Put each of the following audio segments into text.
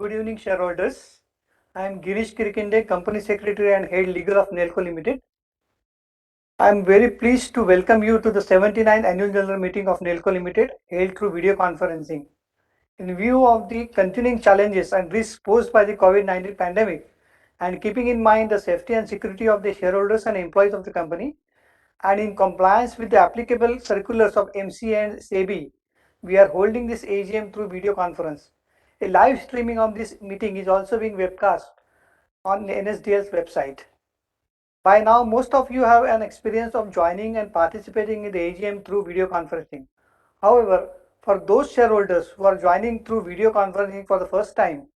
Good evening, shareholders. I am Girish Kirikinde, Company Secretary and Head Legal of Nelco Limited. I am very pleased to welcome you to the 79th Annual General Meeting of Nelco Limited, held through video conferencing. In view of the continuing challenges and risks posed by the COVID-19 pandemic, and keeping in mind the safety and security of the shareholders and employees of the company, and in compliance with the applicable circulars of MCA and SEBI, we are holding this AGM through video conference. A live streaming of this meeting is also being webcast on NSDL's website. By now, most of you have an experience of joining and participating in the AGM through video conferencing. However, for those shareholders who are joining through video conferencing for the first time,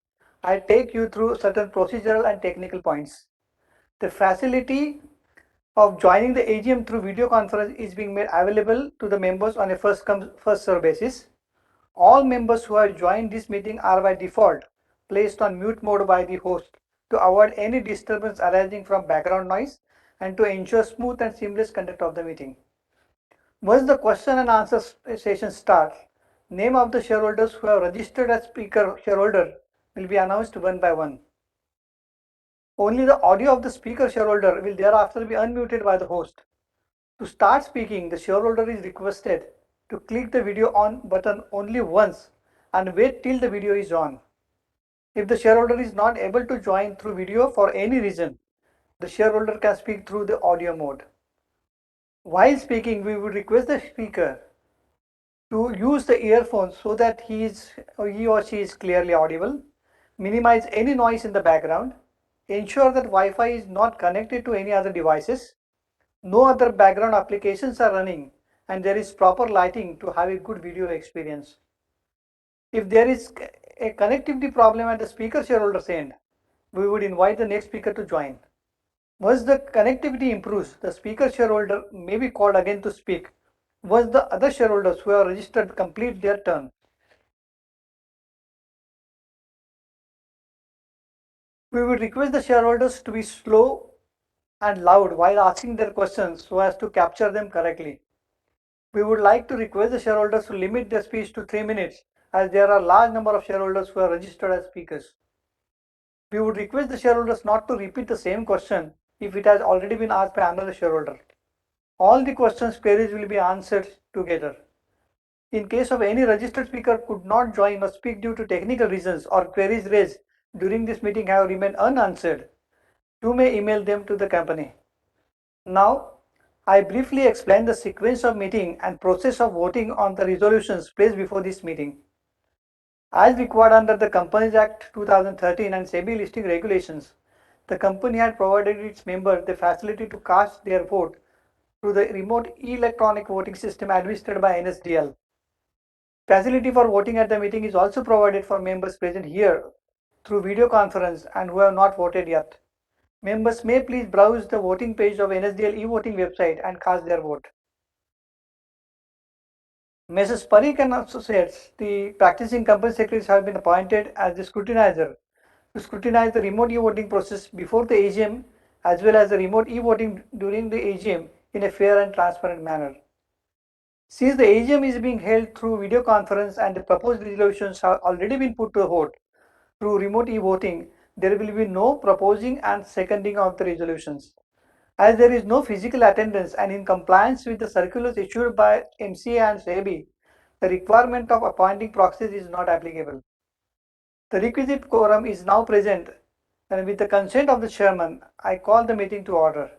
I take you through certain procedural and technical points. The facility of joining the AGM through video conference is being made available to the members on a first come first serve basis. All members who have joined this meeting are by default placed on mute mode by the host to avoid any disturbance arising from background noise and to ensure smooth and seamless conduct of the meeting. Once the question and answer session starts, name of the shareholders who have registered as speaker shareholder will be announced one by one. Only the audio of the speaker shareholder will thereafter be unmuted by the host. To start speaking, the shareholder is requested to click the video on button only once and wait till the video is on. If the shareholder is not able to join through video for any reason, the shareholder can speak through the audio mode. While speaking, we would request the speaker to use the earphones so that he or she is clearly audible, minimize any noise in the background, ensure that Wi-Fi is not connected to any other devices, no other background applications are running, and there is proper lighting to have a good video experience. If there is a connectivity problem at the speaker shareholder's end, we would invite the next speaker to join. Once the connectivity improves, the speaker shareholder may be called again to speak once the other shareholders who have registered complete their turn. We would request the shareholders to be slow and loud while asking their questions so as to capture them correctly. We would like to request the shareholders to limit their speech to 3 minutes as there are a large number of shareholders who are registered as speakers. We would request the shareholders not to repeat the same question if it has already been asked by another shareholder. All the questions queries will be answered together. In case of any registered speaker could not join or speak due to technical reasons or queries raised during this meeting have remained unanswered, you may email them to the company. Now, I briefly explain the sequence of meeting and process of voting on the resolutions placed before this meeting. As required under the Companies Act 2013 and SEBI listing regulations, the company had provided its members the facility to cast their vote through the remote electronic voting system administered by NSDL. Facility for voting at the meeting is also provided for members present here through video conference and who have not voted yet. Members may please browse the voting page of NSDL e-voting website and cast their vote. Messrs. Parikh and Associates, the practicing company secretaries, have been appointed as the scrutinizer to scrutinize the remote e-voting process before the AGM as well as the remote e-voting during the AGM in a fair and transparent manner. Since the AGM is being held through video conference and the proposed resolutions have already been put to a vote through remote e-voting, there will be no proposing and seconding of the resolutions. As there is no physical attendance and in compliance with the circulars issued by MCA and SEBI, the requirement of appointing proxies is not applicable. The requisite quorum is now present, and with the consent of the chairman, I call the meeting to order.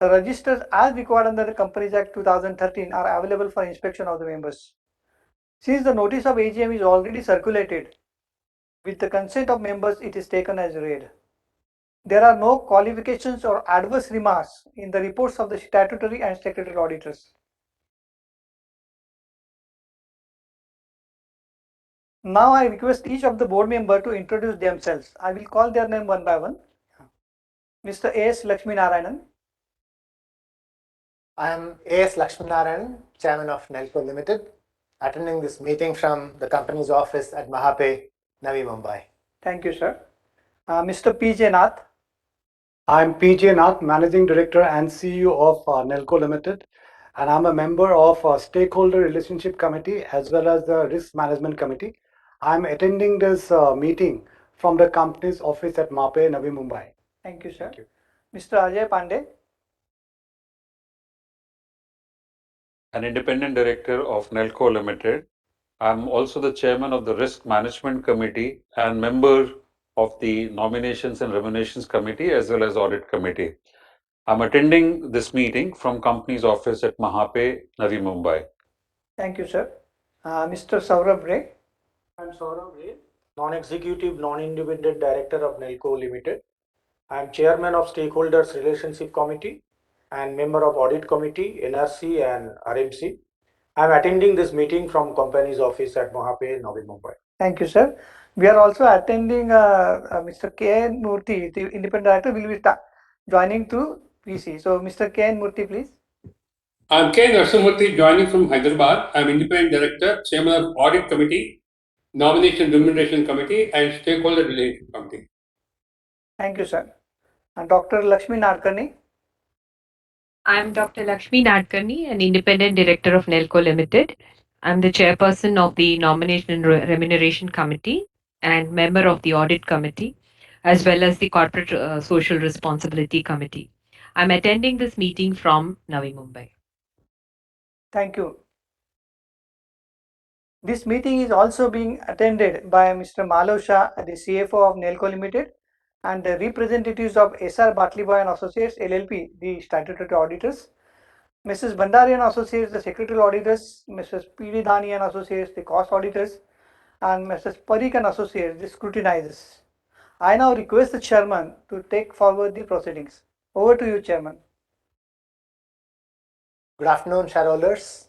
The registers as required under the Companies Act 2013 are available for inspection of the members. Since the notice of AGM is already circulated, with the consent of members, it is taken as read. There are no qualifications or adverse remarks in the reports of the statutory and statutory auditors. Now I request each of the board member to introduce themselves. I will call their name one by one. Mr. A.S. Lakshmi Narayanan. I am A.S. Lakshminarayanan, Chairman of Nelco Limited, attending this meeting from the company's office at Mahape, Navi Mumbai. Thank you, sir. Mr. P.J. Nath. I'm PJ Nath, Managing Director and CEO of Nelco Limited, and I'm a member of Stakeholder Relationship Committee as well as the Risk Management Committee. I'm attending this meeting from the company's office at Mape, Navi Mumbai. Thank you, sir. Thank you. Mr. Ajay Pandey. An independent director of Nelco Limited. I'm also the chairman of the Risk Management Committee and member of the Nominations and Remunerations Committee as well as Audit Committee. I'm attending this meeting from company's office at Mahape, Navi Mumbai. Thank you, sir. Mr. Saurabh Ray. I'm Saurabh Ray, non-executive, non-independent director of Nelco Limited. I'm chairman of Stakeholders Relationship Committee and member of Audit Committee, NRC and RMC. I'm attending this meeting from company's office at Mahape, Navi Mumbai. Thank you, sir. We are also attending Mr. K. N. Murthy, the independent director, will be joining through PC. So, Mr. K. N. Murthy, please. I'm K. Narasimurthy, joining from Hyderabad. I'm independent director, chairman of Audit Committee, Nomination Remuneration Committee, and Stakeholder Relations Committee. Thank you, sir. And Dr. Lakshmi Narkani. I'm Dr. Lakshmi Nadkarni, an independent director of Nelco Limited. I'm the chairperson of the Nomination and Remuneration Committee and member of the Audit Committee, as well as the Corporate Social Responsibility Committee. I'm attending this meeting from Navi Mumbai. Thank you. This meeting is also being attended by Mr. Malav Shah, the CFO of Nelco Limited, and the representatives of SR Bartley and Associates LLP, the statutory auditors, Mrs. Bandari and Associates, the secretarial auditors, Mrs. P.D. Dhani and Associates, the cost auditors, and Mrs. Parikh and Associates, the scrutinizers. I now request the chairman to take forward the proceedings. Over to you, chairman. Good afternoon, shareholders.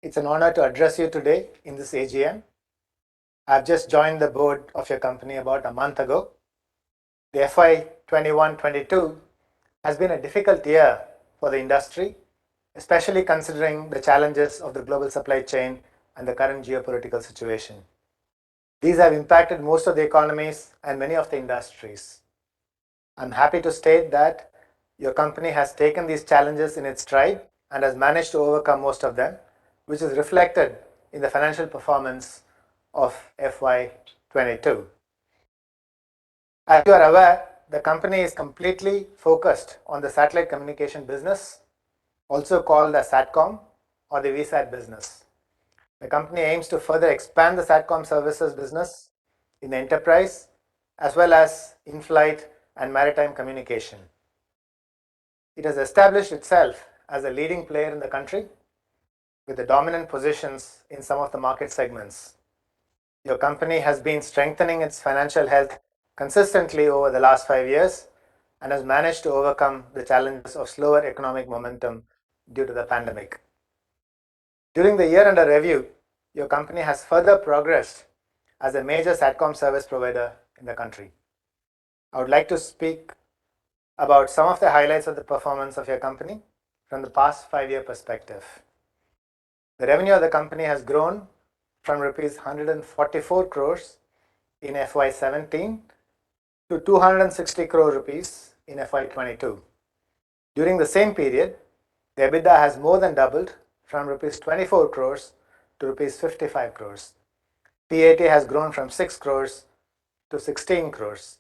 It's an honor to address you today in this AGM. I've just joined the board of your company about a month ago. The FY 21-22 has been a difficult year for the industry, especially considering the challenges of the global supply chain and the current geopolitical situation. These have impacted most of the economies and many of the industries. I'm happy to state that your company has taken these challenges in its stride and has managed to overcome most of them, which is reflected in the financial performance of FY 22. As you are aware, the company is completely focused on the satellite communication business, also called as SATCOM or the VSAT business. The company aims to further expand the SATCOM services business in the enterprise as well as in-flight and maritime communication. It has established itself as a leading player in the country with the dominant positions in some of the market segments. Your company has been strengthening its financial health consistently over the last 5 years and has managed to overcome the challenges of slower economic momentum due to the pandemic. During the year under review, your company has further progressed as a major SATCOM service provider in the country. I would like to speak about some of the highlights of the performance of your company from the past 5-year perspective. The revenue of the company has grown from rupees 144 crores in FY 17 to 260 crore rupees in FY 22. During the same period, the EBITDA has more than doubled from rupees 24 crores to rupees 55 crores. PAT has grown from 6 crores to 16 crores.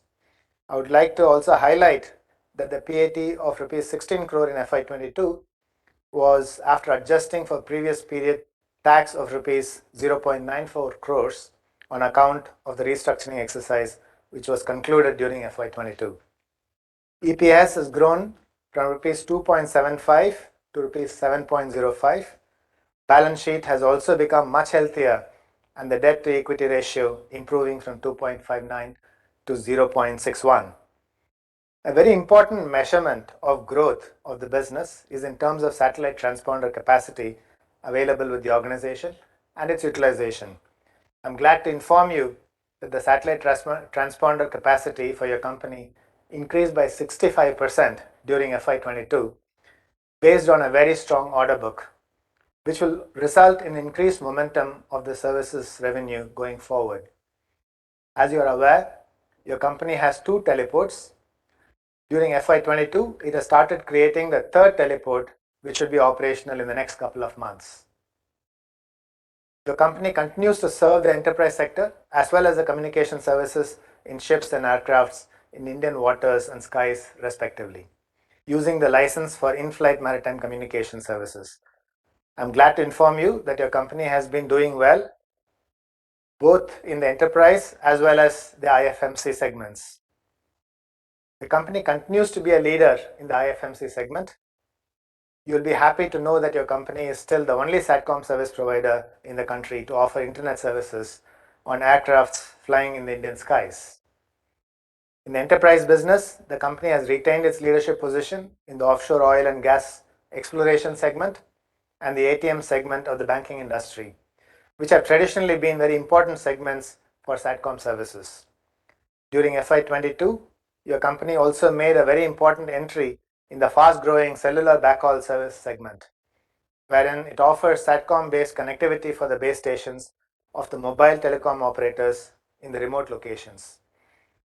I would like to also highlight that the PAT of rupees 16 crore in FY 22 was after adjusting for previous period tax of rupees 0.94 crores on account of the restructuring exercise which was concluded during FY 22. EPS has grown from rupees 2.75 to rupees 7.05. Balance sheet has also become much healthier and the debt to equity ratio improving from 2.59 to 0.61. A very important measurement of growth of the business is in terms of satellite transponder capacity available with the organization and its utilization. I'm glad to inform you that the satellite transponder capacity for your company increased by 65% during FY 22 based on a very strong order book, which will result in increased momentum of the services revenue going forward. As you are aware, your company has 2 teleports. During FY 22, it has started creating the 3rd teleport, which should be operational in the next couple of months. The company continues to serve the enterprise sector as well as the communication services in ships and aircrafts in Indian waters and skies, respectively, using the license for in-flight maritime communication services. I'm glad to inform you that your company has been doing well, both in the enterprise as well as the IFMC segments. The company continues to be a leader in the IFMC segment. You'll be happy to know that your company is still the only SATCOM service provider in the country to offer internet services on aircrafts flying in the Indian skies. In the enterprise business, the company has retained its leadership position in the offshore oil and gas exploration segment and the ATM segment of the banking industry, which have traditionally been very important segments for SATCOM services. During FY22, your company also made a very important entry in the fast-growing cellular backhaul service segment, wherein it offers SATCOM-based connectivity for the base stations of the mobile telecom operators in the remote locations.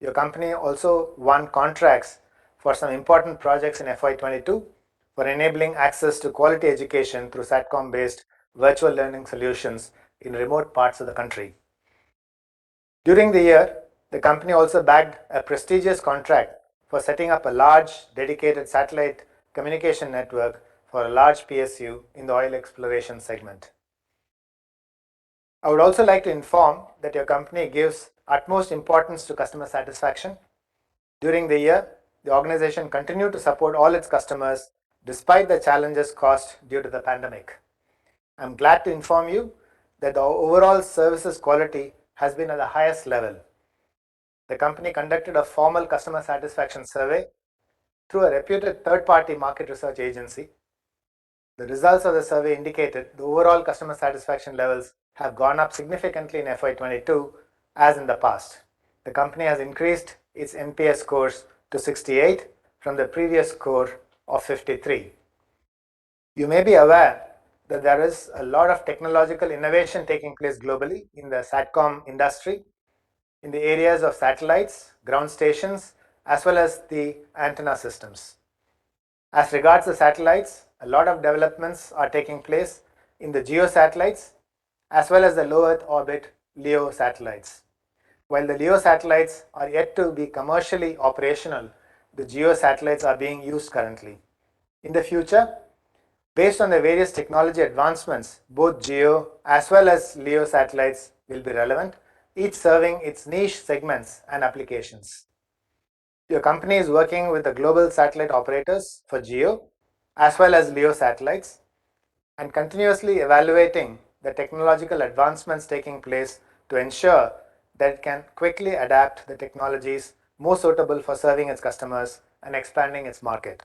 Your company also won contracts for some important projects in FY22 for enabling access to quality education through SATCOM-based virtual learning solutions in remote parts of the country. During the year, the company also bagged a prestigious contract for setting up a large dedicated satellite communication network for a large PSU in the oil exploration segment. I would also like to inform that your company gives utmost importance to customer satisfaction. During the year, the organization continued to support all its customers despite the challenges caused due to the pandemic. I'm glad to inform you that the overall services quality has been at the highest level. The company conducted a formal customer satisfaction survey through a reputed third-party market research agency. The results of the survey indicated the overall customer satisfaction levels have gone up significantly in FY22 as in the past. The company has increased its NPS scores to 68 from the previous score of 53. You may be aware that there is a lot of technological innovation taking place globally in the SATCOM industry in the areas of satellites, ground stations, as well as the antenna systems. As regards the satellites, a lot of developments are taking place in the GEO satellites as well as the low Earth orbit LEO satellites. While the LEO satellites are yet to be commercially operational, the GEO satellites are being used currently. In the future, based on the various technology advancements, both GEO as well as LEO satellites will be relevant, each serving its niche segments and applications. Your company is working with the global satellite operators for GEO as well as LEO satellites and continuously evaluating the technological advancements taking place to ensure that it can quickly adapt the technologies more suitable for serving its customers and expanding its market.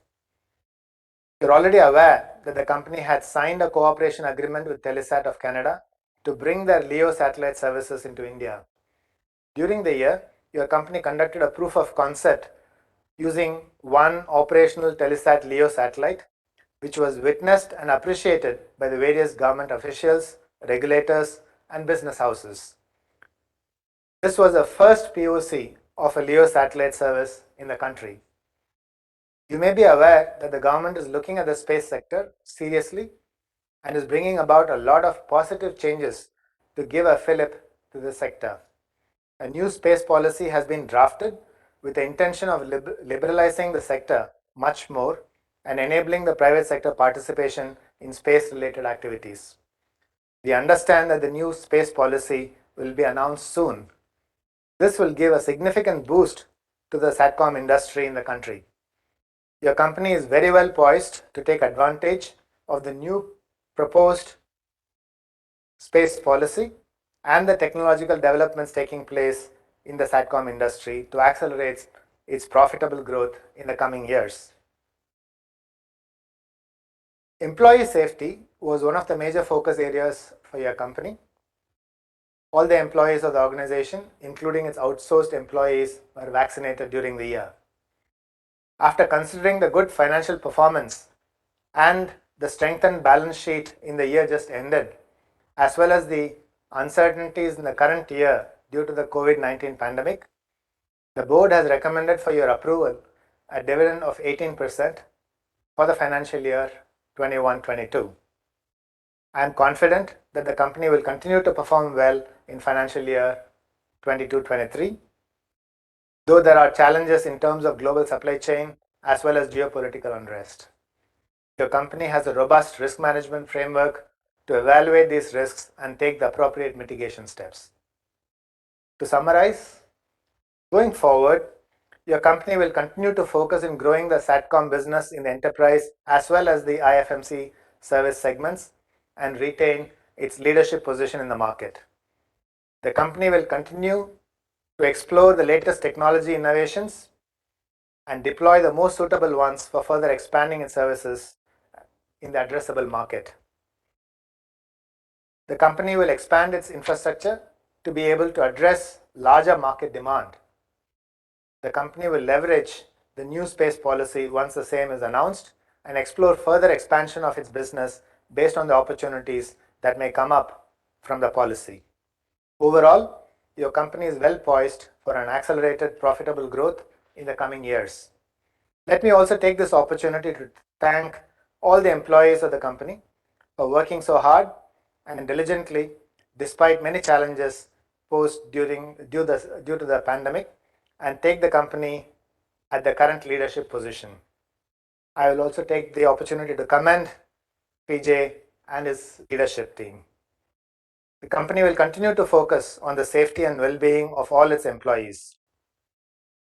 You're already aware that the company had signed a cooperation agreement with Telesat of Canada to bring their LEO satellite services into India. During the year, your company conducted a proof of concept using one operational Telesat LEO satellite, which was witnessed and appreciated by the various government officials, regulators, and business houses. This was the first POC of a LEO satellite service in the country. You may be aware that the government is looking at the space sector seriously and is bringing about a lot of positive changes to give a fillip to the sector. A new space policy has been drafted with the intention of liberalizing the sector much more and enabling the private sector participation in space-related activities. We understand that the new space policy will be announced soon. This will give a significant boost to the SATCOM industry in the country. Your company is very well poised to take advantage of the new proposed space policy and the technological developments taking place in the SATCOM industry to accelerate its profitable growth in the coming years. Employee safety was one of the major focus areas for your company. All the employees of the organization, including its outsourced employees, were vaccinated during the year. After considering the good financial performance and the strengthened balance sheet in the year just ended, as well as the uncertainties in the current year due to the COVID-19 pandemic, the board has recommended for your approval a dividend of 18% for the financial year 21-22. I am confident that the company will continue to perform well in financial year 22-23, though there are challenges in terms of global supply chain as well as geopolitical unrest. Your company has a robust risk management framework to evaluate these risks and take the appropriate mitigation steps. To summarize, going forward, your company will continue to focus in growing the SATCOM business in the enterprise as well as the IFMC service segments and retain its leadership position in the market. The company will continue to explore the latest technology innovations and deploy the most suitable ones for further expanding its services in the addressable market. The company will expand its infrastructure to be able to address larger market demand. The company will leverage the new space policy once the same is announced and explore further expansion of its business based on the opportunities that may come up from the policy. Overall, your company is well poised for an accelerated profitable growth in the coming years. Let me also take this opportunity to thank all the employees of the company for working so hard and diligently despite many challenges posed due to the pandemic and take the company at the current leadership position. I will also take the opportunity to commend PJ and his leadership team. The company will continue to focus on the safety and well-being of all its employees.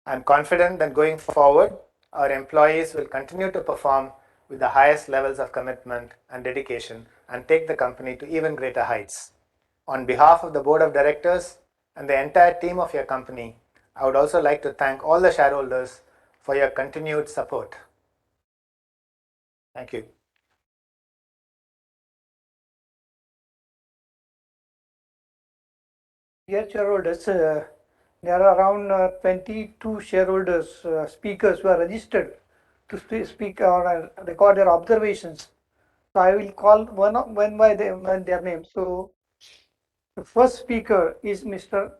I'm confident that going forward, our employees will continue to perform with the highest levels of commitment and dedication and take the company to even greater heights. On behalf of the board of directors and the entire team of your company, I would also like to thank all the shareholders for your continued support. Thank you. Dear shareholders, there are around 22 shareholders, speakers who are registered to speak or record their observations. So I will call one by their name. So the first speaker is Mr.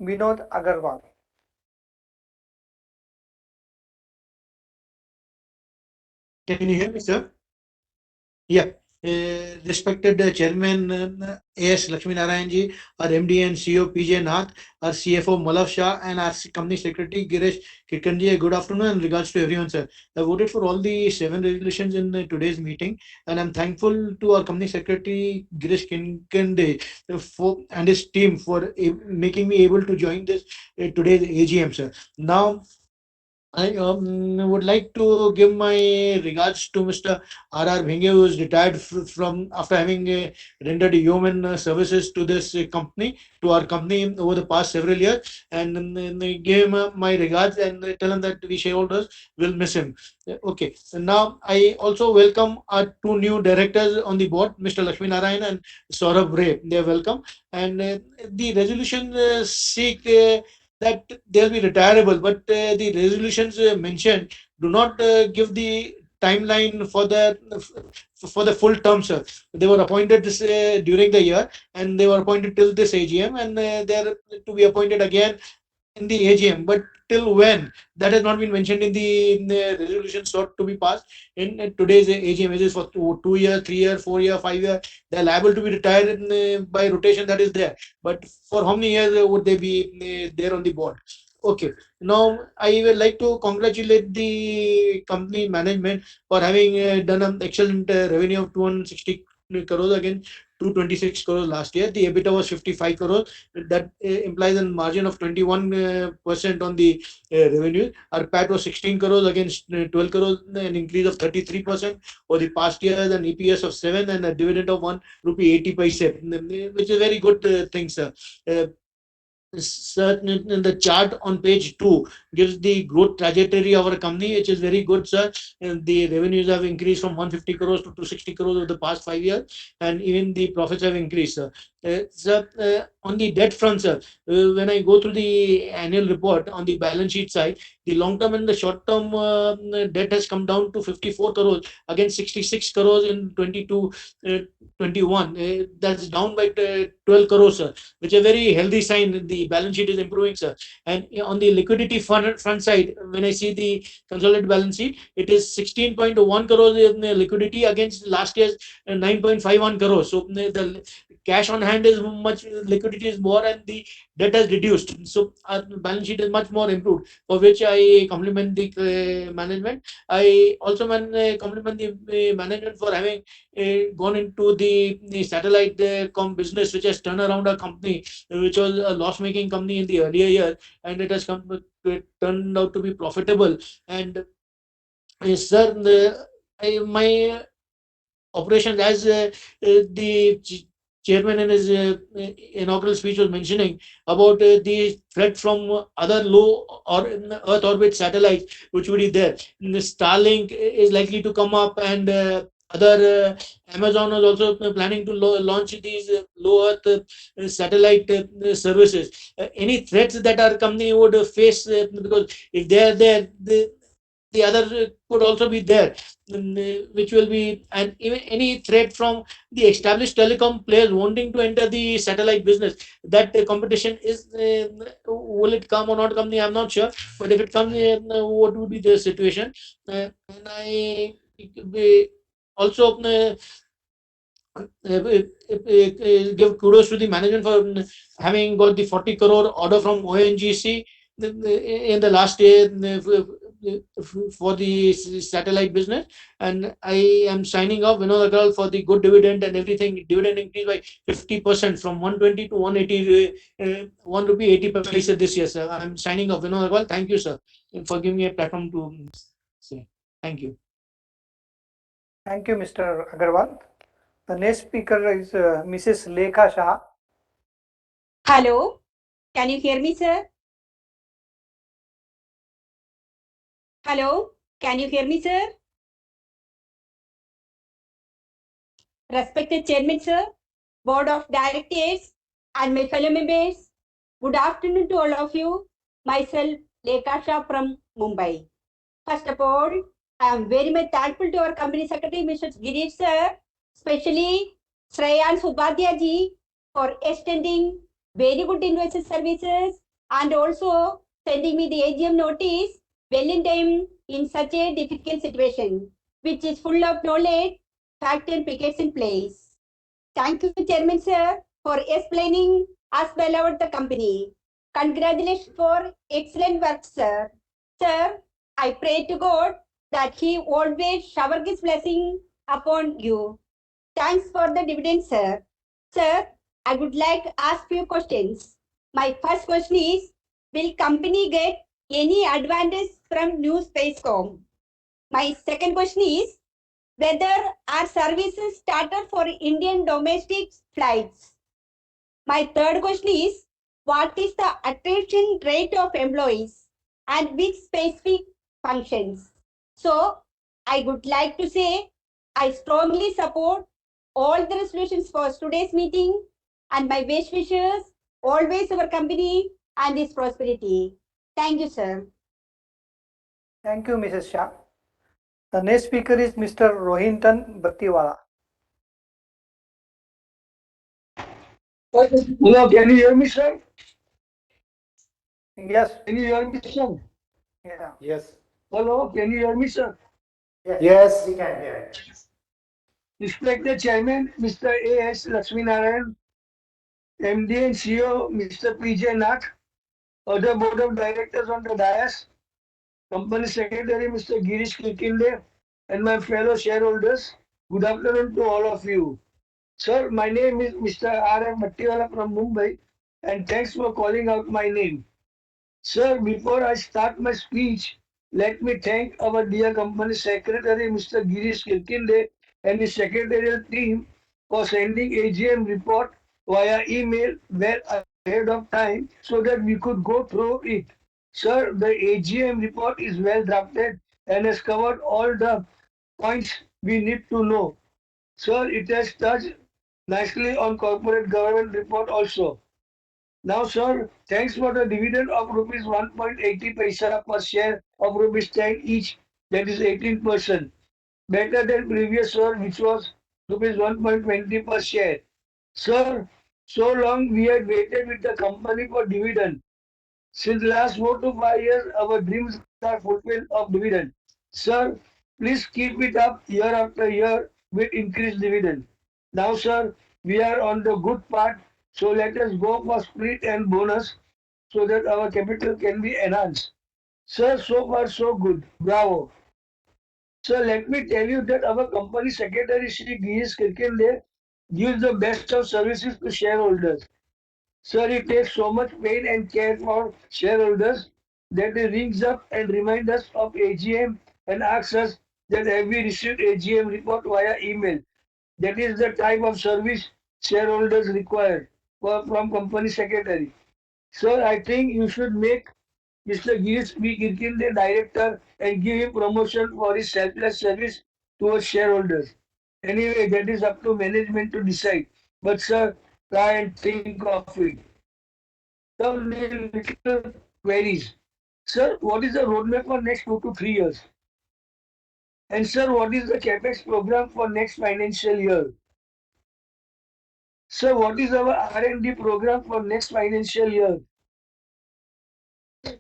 Vinod Agarwal. Can you hear me, sir? Yeah. Respected Chairman A.S. Lakshmi Narayan ji, our MD and CEO PJ Nath, our CFO Malav Shah, and our Company Secretary Girish Kirkanji, good afternoon and regards to everyone, sir. I voted for all the 7 resolutions in today's meeting, and I'm thankful to our Company Secretary Girish Kirkanji and his team for making me able to join this today's AGM, sir. Now, I would like to give my regards to Mr. R.R. Bhenge, who is retired from after having rendered human services to this company, to our company over the past several years, and give him my regards and tell him that we shareholders will miss him. Okay, so now I also welcome our 2 new directors on the board, Mr. Lakshmi Narayan and Saurabh Ray. They are welcome, and the resolution seek that they'll be retirable, but the resolutions mentioned do not give the timeline for the full term, sir. They were appointed this during the year, and they were appointed till this AGM, and they're to be appointed again in the AGM, but till when, that has not been mentioned in the resolution sought to be passed in today's AGM. It is for 2 years, 3 years, 4 years, 5 years. They are liable to be retired by rotation, that is there. But for how many years would they be there on the board? Okay. Now, I would like to congratulate the company management for having done an excellent revenue of 260 crores against 226 crores last year. The EBITDA was 55 crores. That implies a margin of 21% on the revenue. Our PAT was 16 crores against 12 crores, an increase of 33% for the past year, an EPS of 7 and a dividend of 1 rupee 80 paise, which is very good thing, sir. Certain in the chart on page 2 gives the growth trajectory of our company, which is very good, sir. And the revenues have increased from 150 crores to 260 crores over the past 5 years, and even the profits have increased, sir. On the debt front, sir, when I go through the annual report on the balance sheet side, The long term and the short term debt has come down to 54 crores against 66 crores in 21. That's down by 12 crores, sir, which is a very healthy sign. The balance sheet is improving, sir. And on the liquidity front side, when I see the consolidated balance sheet, it is 16.1 crores in liquidity against last year's 9.51 crores. So the cash on hand is much, liquidity is more, and the debt has reduced. So our balance sheet is much more improved, for which I compliment the management. I also compliment the management for having gone into the satellite business, which has turned around a company which was a loss-making company in the earlier year, and it has turned out to be profitable. And sir, my operations, as the chairman in his inaugural speech was mentioning about the threat from other low or Earth orbit satellites which would be there. The Starlink is likely to come up, and other Amazon is also planning to launch these low Earth satellite services. Any threats that our company would face, because if they are there, the other could also be there, which will be, and even any threat from the established telecom players wanting to enter the satellite business. That competition is, will it come or not come? I'm not sure, but if it comes, what would be the situation? And I also give kudos to the management for having got the 40 crore order from ONGC in the last year for the satellite business. And I am signing off Vinod Agrawal for the good dividend and everything. Dividend increased by 50% from 120 to 180, 1 rupee 80 paise this year, sir. I'm signing off Vinod Agrawal. Thank you, sir, for giving me a platform to say. Thank you. Thank you, Mr. Agarwal. The next speaker is Mrs. Lekha Shah. Hello, can you hear me, sir? Hello, can you hear me, sir? Respected Chairman, sir, Board of Directors, and my fellow members, good afternoon to all of you. Myself, Lekha Shah from Mumbai. First of all, I am very much thankful to our company secretary, Mr. Girish, sir, especially Shreyans Upadhyay ji, for extending very good invoice services and also sending me the AGM notice well in time in such a difficult situation, which is full of knowledge, fact and pickets in place. Thank you, Chairman, sir, for explaining us well about the company. Congratulations for excellent work, sir. Sir, I pray to God that He always shower His blessing upon you. Thanks for the dividend, sir. Sir, I would like to ask few questions. My first question is, will company get any advantage from new Spacecom? My second question is, whether our services started for Indian domestic flights? My third question is, what is the attrition rate of employees and which specific functions? So, I would like to say I strongly support all the resolutions for today's meeting, and my best wishes always our company and its prosperity. Thank you, sir. Thank you, Mrs. Shah. The next speaker is Mr. Rohinton Battiwala. Hello, can you hear me, sir? Yes. Can you hear me, sir? Yeah. Yes. Hello, can you hear me, sir? Yes, we can hear it. Respected Chairman, Mr. A.S. Lakshminarayan, MD and CEO, Mr. P.J. Nath, other board of directors on the dais, company secretary, Mr. Girish Kirkinde, and my fellow shareholders, good afternoon to all of you. Sir, my name is Mr. R.M. Battiwala from Mumbai, and thanks for calling out my name. Sir, before I start my speech, let me thank our dear company secretary, Mr. Girish Kirkinde, and his secretarial team for sending AGM report via email well ahead of time so that we could go through it. Sir, the AGM report is well drafted and has covered all the points we need to know. Sir, it has touched nicely on corporate government report also. Now, sir, thanks for the dividend of rupees 1.80 paisa per share of rupees 10 each, that is 18%. Better than previous, sir, which was rupees 1.20 per share. Sir, so long we had waited with the company for dividend. Since last 4 to 5 years, our dreams are fulfilled of dividend. Sir, please keep it up year after year with increased dividend. Now, sir, we are on the good path, so let us go for split and bonus so that our capital can be enhanced. Sir, so far so good. Bravo. Sir, let me tell you that our company secretary, Shri Girish Kirkende, gives the best of services to shareholders. Sir, he takes so much pain and care for shareholders that he rings up and reminds us of AGM and asks us that have we received AGM report via email. That is the type of service shareholders require from company secretary. Sir, I think you should make Mr. Girish B. Kirkin the director and give him promotion for his selfless service towards shareholders. Anyway, that is up to management to decide. But sir, try and think of it. Some little queries. Sir, what is the roadmap for next 2 to 3 years? And sir, what is the capex program for next financial year? Sir, what is our R&D program for next financial year?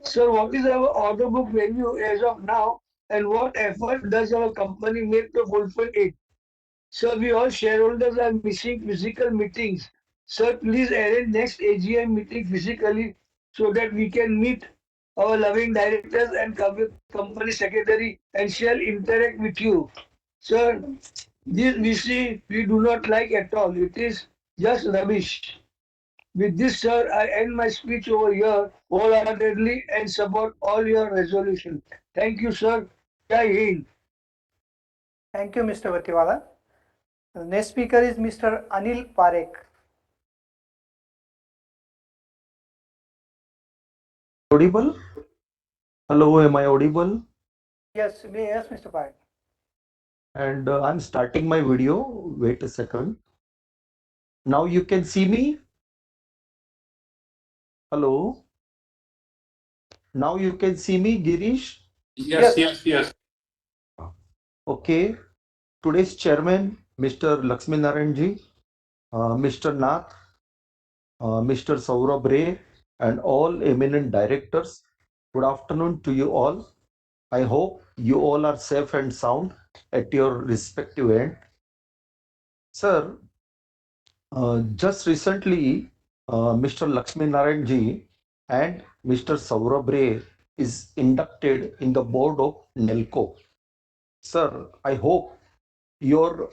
Sir, what is our order book value as of now, and what effort does our company make to fulfill it? Sir, we all shareholders are missing physical meetings. Sir, please arrange next AGM meeting physically so that we can meet our loving directors and company secretary and shall interact with you. Sir, this VC we do not like at all. It is just rubbish. With this, sir, I end my speech over here wholeheartedly and support all your resolutions. Thank you, sir. Jai Hind. Thank you, Mr. Vatiwala. The next speaker is Mr. Anil Parekh. Audible? Hello, am I audible? Yes, Mr. Parekh. And I'm starting my video. Wait a second. Now you can see me? Hello? Now you can see me, Girish? Yes. Okay. Today's chairman, Mr. Lakshmi Narayanji, Mr. Nath, Mr. Saurabh Ray, and all eminent directors. Good afternoon to you all. I hope you all are safe and sound at your respective end. Sir, just recently, Mr. Lakshmi Narayan ji and Mr. Saurabh Ray is inducted in the board of Nelco. Sir, I hope your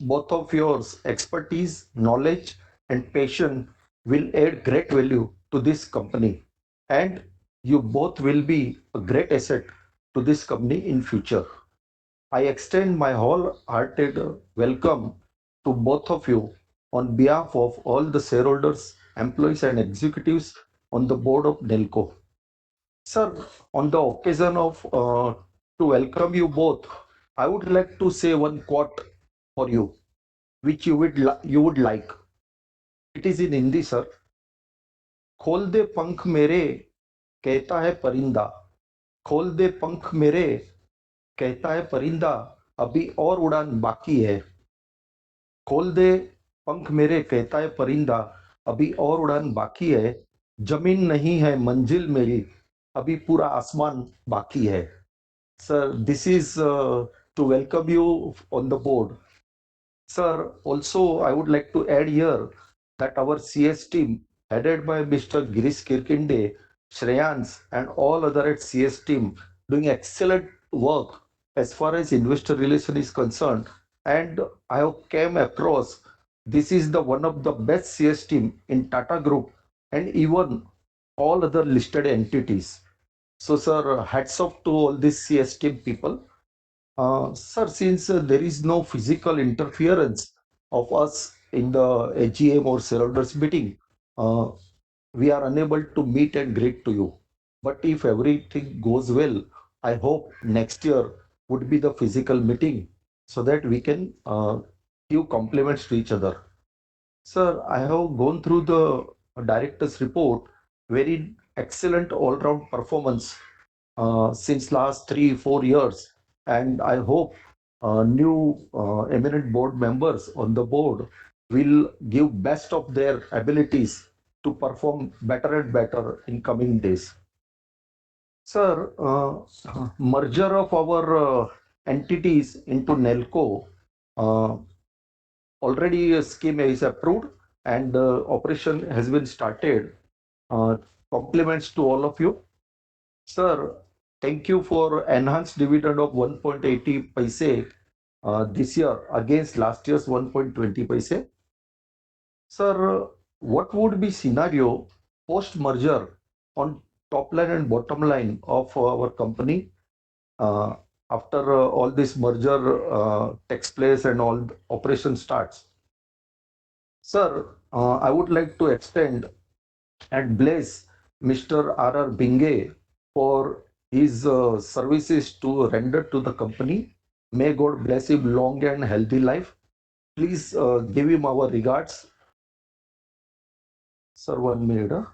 both of yours expertise, knowledge, and passion will add great value to this company, and you both will be a great asset to this company in future. I extend my wholehearted welcome to both of you on behalf of all the shareholders, employees, and executives on the board of Nelco. Sir, on the occasion of to welcome you both, I would like to say one quote for you, which you would like. It is in Hindi, sir. खोल दे पंख मेरे कहता है परिंदा खोल दे पंख मेरे कहता है परिंदा अभी और उड़ान बाकी है खोल दे पंख मेरे कहता है परिंदा अभी और उड़ान बाकी है जमीन नहीं है मंजिल मेरी अभी पूरा आसमान बाकी है sir this is to welcome you on the board sir. Also I would like to add here that our CS team headed by Mr. Girish Kirkinde, Shreyans, and all other at CS team doing excellent work as far as investor relation is concerned. And I have came across this is the one of the best CS team in Tata Group and even all other listed entities. So, sir, hats off to all these CS team people. Sir, since there is no physical interference of us in the AGM or shareholders meeting, uh, we are unable to meet and greet to you. But if everything goes well, I hope next year would be the physical meeting so that we can give compliments to each other. Sir, I have gone through the directors report very excellent all-round performance since last 3-4 years, and I hope new eminent board members on the board will give best of their abilities to perform better and better in coming days. Sir, merger of our entities into Nelco, uh, already a scheme is approved and operation has been started. Compliments to all of you. Sir, thank you for enhanced dividend of 1.80 paise this year against last year's 1.20 paise. Sir, what would be scenario post merger on top line and bottom line of our company uh, after all this merger takes place and all the operation starts? Sir, I would like to extend and bless Mr. R.R. Binge for his services to render to the company. May God bless him long and healthy life. Please give him our regards. Sir, 1 minute.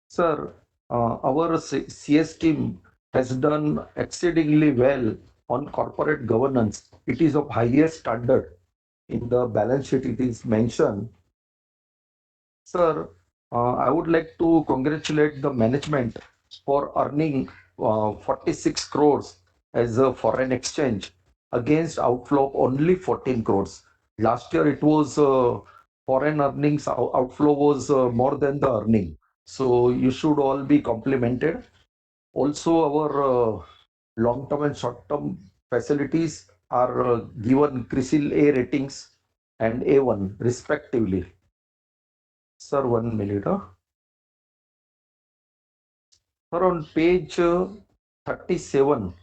Sir, our CS team has done exceedingly well on corporate governance. It is of highest standard. In the balance sheet, it is mentioned. Sir, I would like to congratulate the management for earning 46 crores as a foreign exchange against outflow of only 14 crores. Last year, it was foreign earnings outflow was more than the earning. So you should all be complimented. Also, our long-term and short-term facilities are given CRISIL A ratings and A1 respectively. Sir, 1 minute. Sir, on page 37,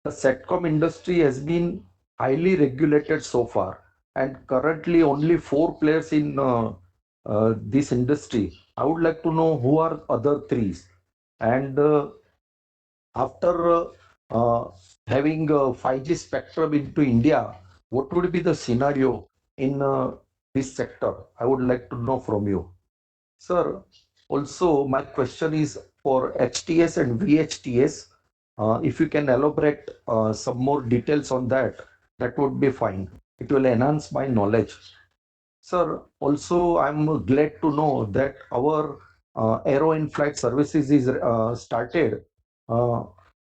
the SETCOM industry has been highly regulated so far, and currently only 4 players in this industry. I would like to know who are other threes, and after having 5G spectrum into India, what would be the scenario in this sector? I would like to know from you. Sir, also my question is for HTS and VHTS. If you can elaborate some more details on that, that would be fine. It will enhance my knowledge. Sir, also I'm glad to know that our aero in-flight services is started. Uh,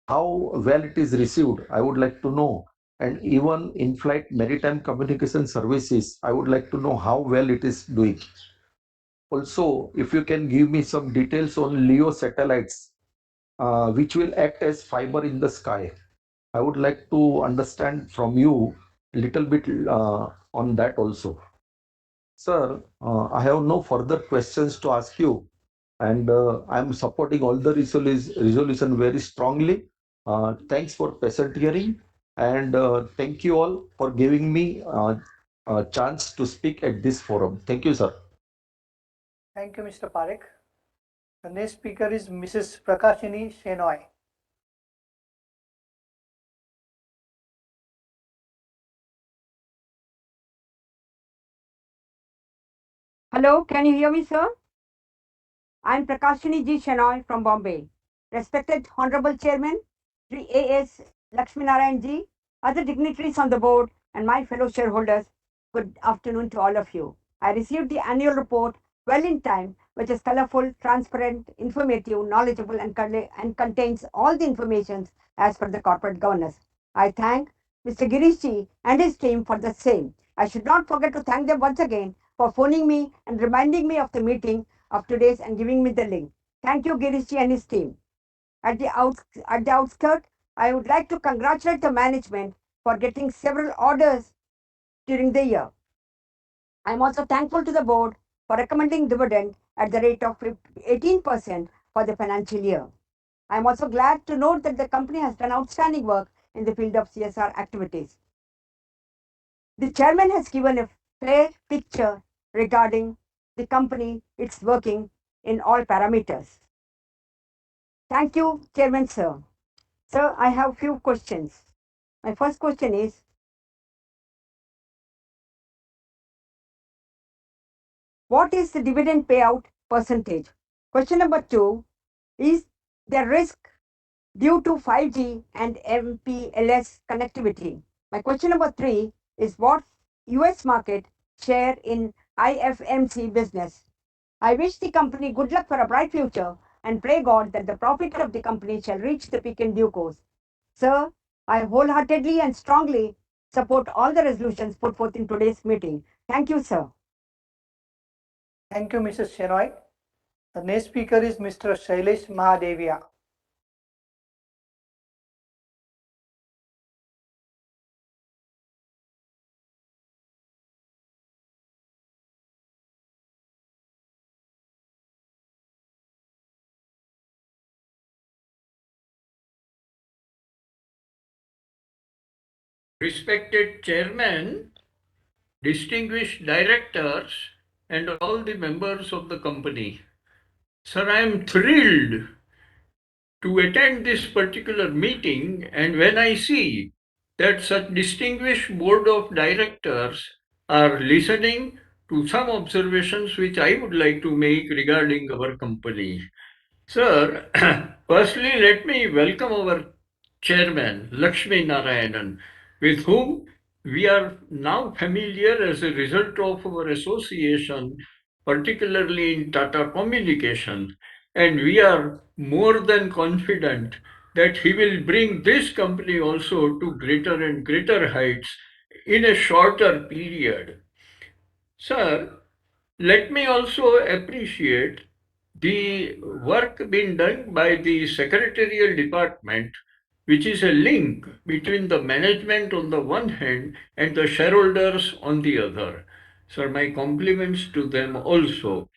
how well it is received, I would like to know. And even in-flight maritime communication services, I would like to know how well it is doing. Also, if you can give me some details on LEO satellites, which will act as fiber in the sky. I would like to understand from you a little bit on that also. Sir, I have no further questions to ask you, and I'm supporting all the resolution very strongly. Thanks for persevering, and thank you all for giving me a chance to speak at this forum. Thank you, sir. Thank you, Mr. Parekh. The next speaker is Mrs. Prakashini Shenoy. Hello, can you hear me, sir? I'm Prakashini G. Shenoy from Bombay. Respected Honorable Chairman, Sri A.S. Lakshminarayan Ji, other dignitaries on the board, and my fellow shareholders, good afternoon to all of you. I received the annual report well in time, which is colorful, transparent, informative, knowledgeable, and contains all the information as per the corporate governance. I thank Mr. Girish Ji and his team for the same. I should not forget to thank them once again for phoning me and reminding me of the meeting of today's and giving me the link. Thank you, Girishji and his team. At the outskirts, I would like to congratulate the management for getting several orders during the year. I am also thankful to the board for recommending dividend at the rate of 18% for the financial year. I am also glad to note that the company has done outstanding work in the field of CSR activities. The chairman has given a fair picture regarding the company, its working in all parameters. Thank you, Chairman, sir. Sir, I have few questions. My first question is, What is the dividend payout percentage? Question number 2 is the risk due to 5G and MPLS connectivity. My question number 3 is what US market share in IFMC business? I wish the company good luck for a bright future and pray God that the profit of the company shall reach the peak in due course. Sir, I wholeheartedly and strongly support all the resolutions put forth in today's meeting. Thank you, sir. Thank you, Mrs. Shenoy. The next speaker is Mr. Shailesh Mahadevia. Respected Chairman, distinguished directors, and all the members of the company. Sir, I am thrilled to attend this particular meeting, and when I see that such distinguished board of directors are listening to some observations which I would like to make regarding our company. Sir, firstly, let me welcome our chairman, Lakshmi Narayanan, with whom we are now familiar as a result of our association, particularly in Tata Communication. And we are more than confident that he will bring this company also to greater and greater heights in a shorter period. Sir, let me also appreciate the work being done by the secretarial department, which is a link between the management on the one hand and the shareholders on the other. Sir, my compliments to them also.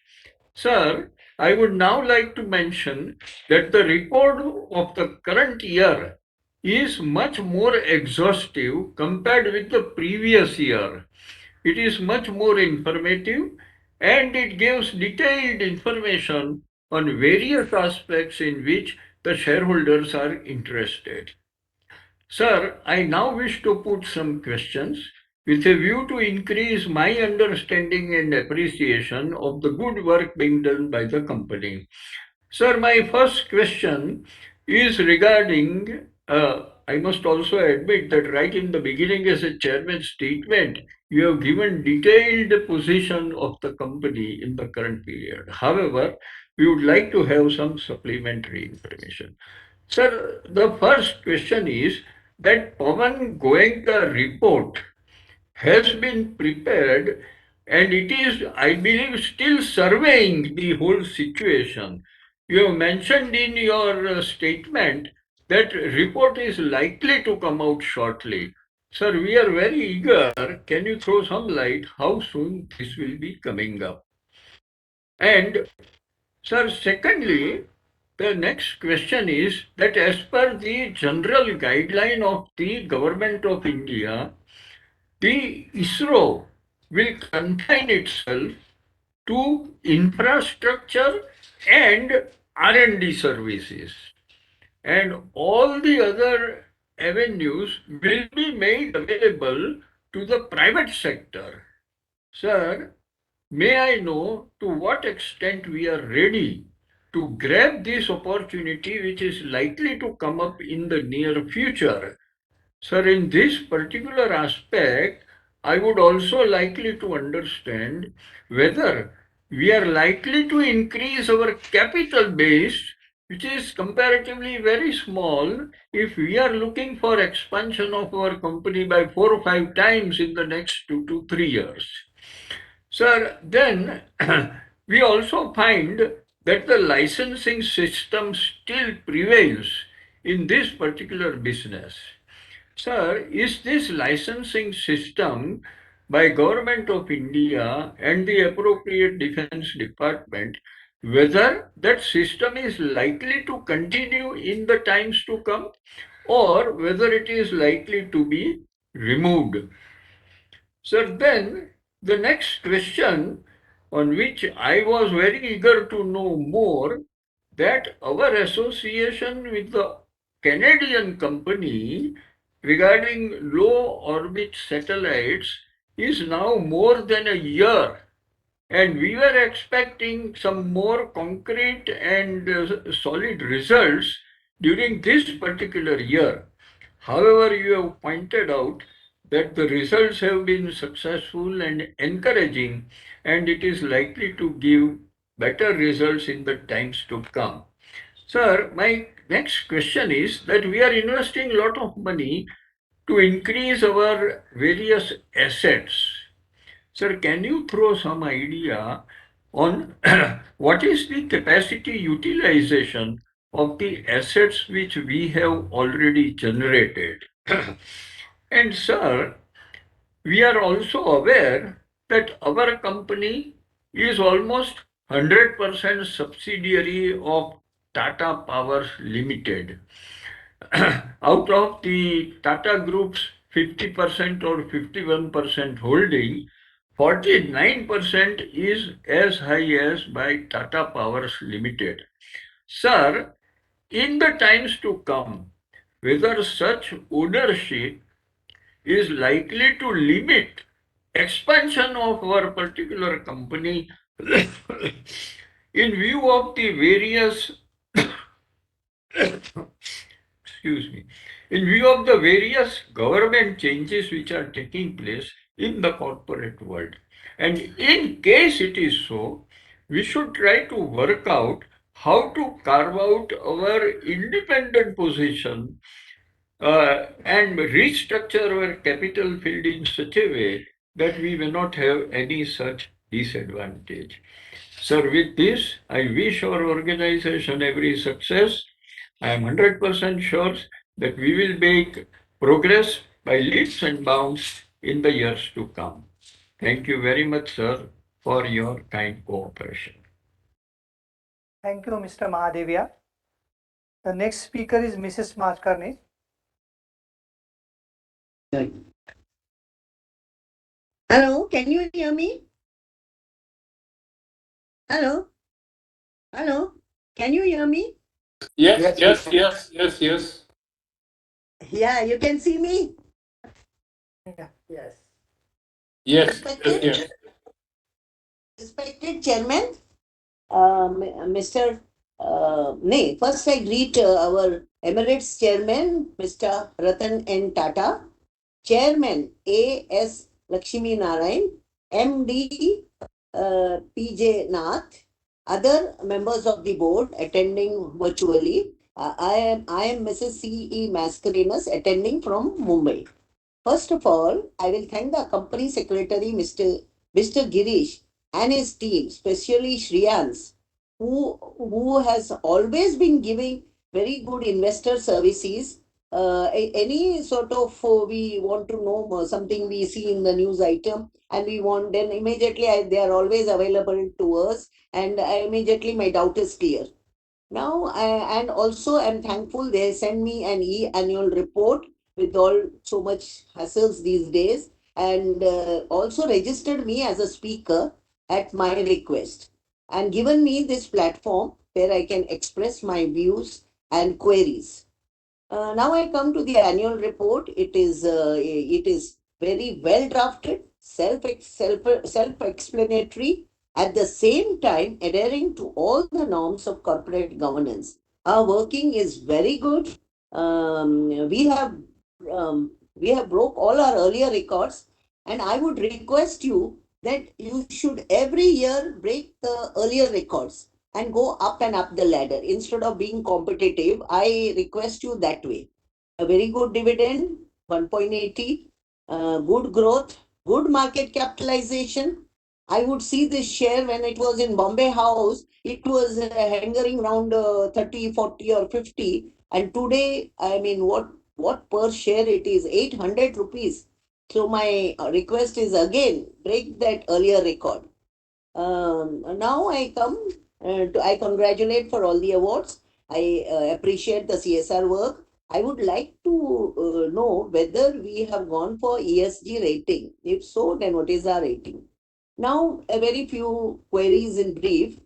Sir, I would now like to mention that the report of the current year is much more exhaustive compared with the previous year. It is much more informative and it gives detailed information on various aspects in which the shareholders are interested. Sir, I now wish to put some questions with a view to increase my understanding and appreciation of the good work being done by the company. Sir, my first question is regarding, I must also admit that right in the beginning as a chairman's statement, you have given detailed position of the company in the current period. However, we would like to have some supplementary information. Sir, the first question is that Pawan Goenka report has been prepared and it is, I believe, still surveying the whole situation. You have mentioned in your statement that report is likely to come out shortly. Sir, we are very eager. Can you throw some light how soon this will be coming up? And sir, secondly, the next question is that as per the general guideline of the Government of India, the ISRO will confine itself to infrastructure and R&D services, and all the other avenues will be made available to the private sector. Sir, may I know to what extent we are ready to grab this opportunity which is likely to come up in the near future? Sir, in this particular aspect, I would also likely to understand whether we are likely to increase our capital base, which is comparatively very small, if we are looking for expansion of our company by 4 or 5 times in the next 2 to 3 years. Sir, then we also find that the licensing system still prevails in this particular business. Sir, is this licensing system by Government of India and the appropriate defense department, whether that system is likely to continue in the times to come or whether it is likely to be removed? Sir, then the next question on which I was very eager to know more, that our association with the Canadian company regarding low orbit satellites is now more than a year. and we were expecting some more concrete and solid results during this particular year. However, you have pointed out that the results have been successful and encouraging, and it is likely to give better results in the times to come. Sir, my next question is that we are investing a lot of money to increase our various assets. Sir, can you throw some idea on what is the capacity utilization of the assets which we have already generated? And sir, we are also aware that our company is almost 100% subsidiary of Tata Power Limited. Out of the Tata Group's 50% or 51% holding, 49% is as high as by Tata Powers Limited. Sir, in the times to come, whether such ownership is likely to limit expansion of our particular company in view of the various excuse me, in view of the various government changes which are taking place in the corporate world. And in case it is so, we should try to work out how to carve out our independent position and restructure our capital field in such a way that we may not have any such disadvantage. Sir, with this, I wish our organization every success. I am 100% sure that we will make progress by leaps and bounds in the years to come. Thank you very much, sir, for your kind cooperation. Thank you, Mr. Mahadevia. The next speaker is Mrs. Maskarne. Hello, can you hear me? Hello? Hello? Can you hear me? Yes, yes, yes, yes, yes. Yeah, you can see me? Yes. Yes, yes, yes. Respected Chairman, Mr. First I greet our Emirates Chairman, Mr. Ratan N. Tata, Chairman A.S. Lakshmi Narayan, MD P.J. Nath, other members of the board attending virtually. I am Mrs. C.E. Mascarenas attending from Mumbai. First of all, I will thank the company secretary, Mr. Girish, and his team, especially Shriyans, who has always been giving very good investor services. Any sort of we want to know something we see in the news item, and we want, then immediately they are always available to us, and immediately my doubt is clear. Now, and also I'm thankful they send me an e-annual report with all so much hassles these days, and also registered me as a speaker at my request, and given me this platform where I can express my views and queries. Now I come to the annual report. It is very well drafted, self-explanatory, at the same time adhering to all the norms of corporate governance. Our working is very good. We have broke all our earlier records, and I would request you that you should every year break the earlier records and go up and up the ladder instead of being competitive. I request you that way. A very good dividend, 1.80, good growth, good market capitalization. I would see this share when it was in Bombay House, it was hanging around 30, 40 or 50. And today, I mean, what per share it is? 800 rupees. So my request is again, break that earlier record. Now I congratulate for all the awards. I appreciate the CSR work. I would like to know whether we have gone for ESG rating. If so, then what is our rating? Now, a very few queries in brief.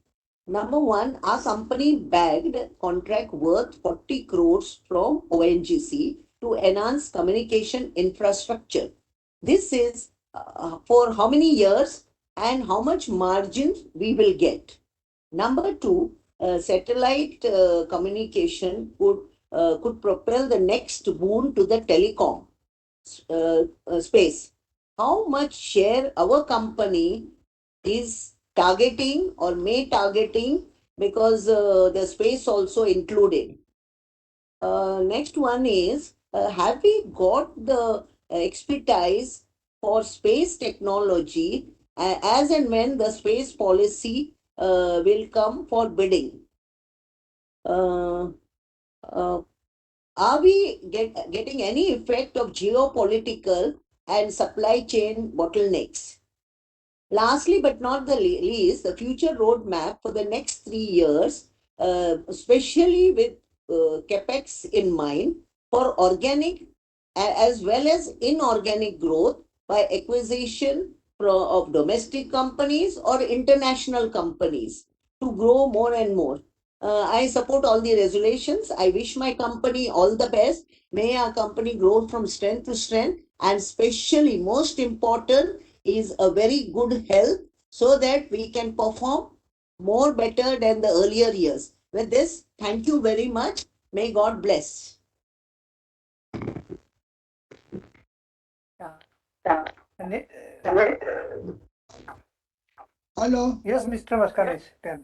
Number one, our company bagged contract worth 40 crores from ONGC to enhance communication infrastructure. This is for how many years? and how much margin we will get. Number two, satellite communication could propel the next boon to the telecom space. How much share our company is targeting or may targeting, because the space also included. Next one is, have we got the expertise for space technology as and when the space policy will come for bidding? Uh, uh, are we getting any effect of geopolitical and supply chain bottlenecks? Lastly, but not the least, the future roadmap for the next 3 years, especially with capex in mind for organic as well as inorganic growth by acquisition of domestic companies or international companies to grow more and more. I support all the resolutions. I wish my company all the best. May our company grow from strength to strength, and especially most important is a very good health, so that we can perform more better than the earlier years. With this, thank you very much. May God bless. Yeah. Hello, Yes, Mr. Maskanis. Tell me.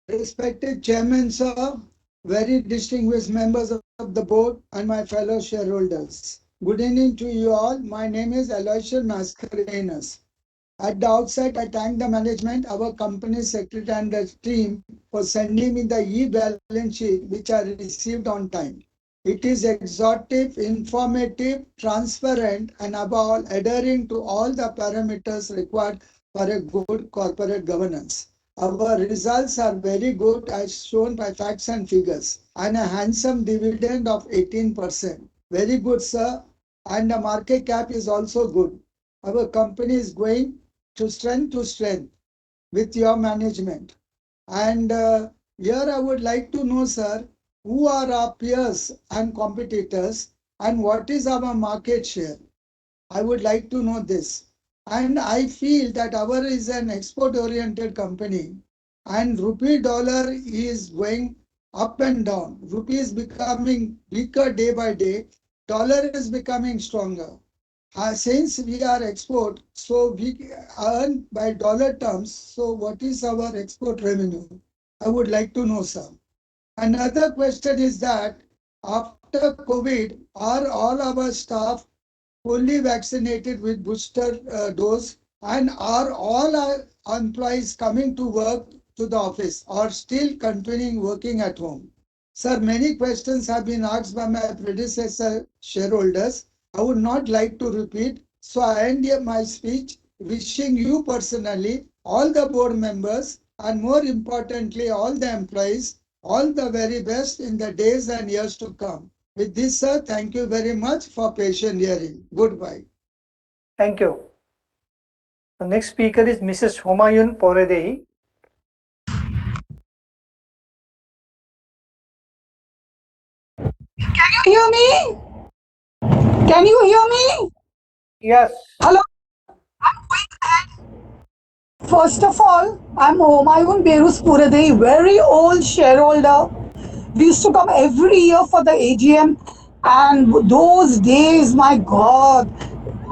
respected Chairman, sir, very distinguished members of the board, and my fellow shareholders. Good evening to you all. My name is Aloysius Mascarenhas. At the outset, I thank the management, our company secretary, and the team for sending me the e-balance sheet, which I received on time. It is exhaustive, informative, transparent, and above all, adhering to all the parameters required for a good corporate governance. Our results are very good as shown by facts and figures, and a handsome dividend of 18%. Very good, sir. And the market cap is also good. Our company is going to strength with your management. And here I would like to know, sir, who are our peers and competitors, and what is our market share? I would like to know this. And I feel that our is an export-oriented company, and rupee dollar is going up and down. Rupee is becoming weaker day by day. Dollar is becoming stronger. Since we are export, so we earn by dollar terms. So what is our export revenue? I would like to know, sir. Another question is that after COVID, are all our staff fully vaccinated with booster dose, and are all our employees coming to work to the office or still continuing working at home? Sir, many questions have been asked by my predecessor shareholders. I would not like to repeat, so I end here my speech wishing you personally, all the board members, and more importantly, all the employees, all the very best in the days and years to come. With this, sir, thank you very much for patient hearing. Goodbye. Thank you. The next speaker is Mrs. Homayun Poredehi. Can you hear me? Can you hear me? Yes. Hello? I'm going ahead. First of all, I'm Homayun Berus Puradei, very old shareholder. We used to come every year for the AGM, and those days, my God,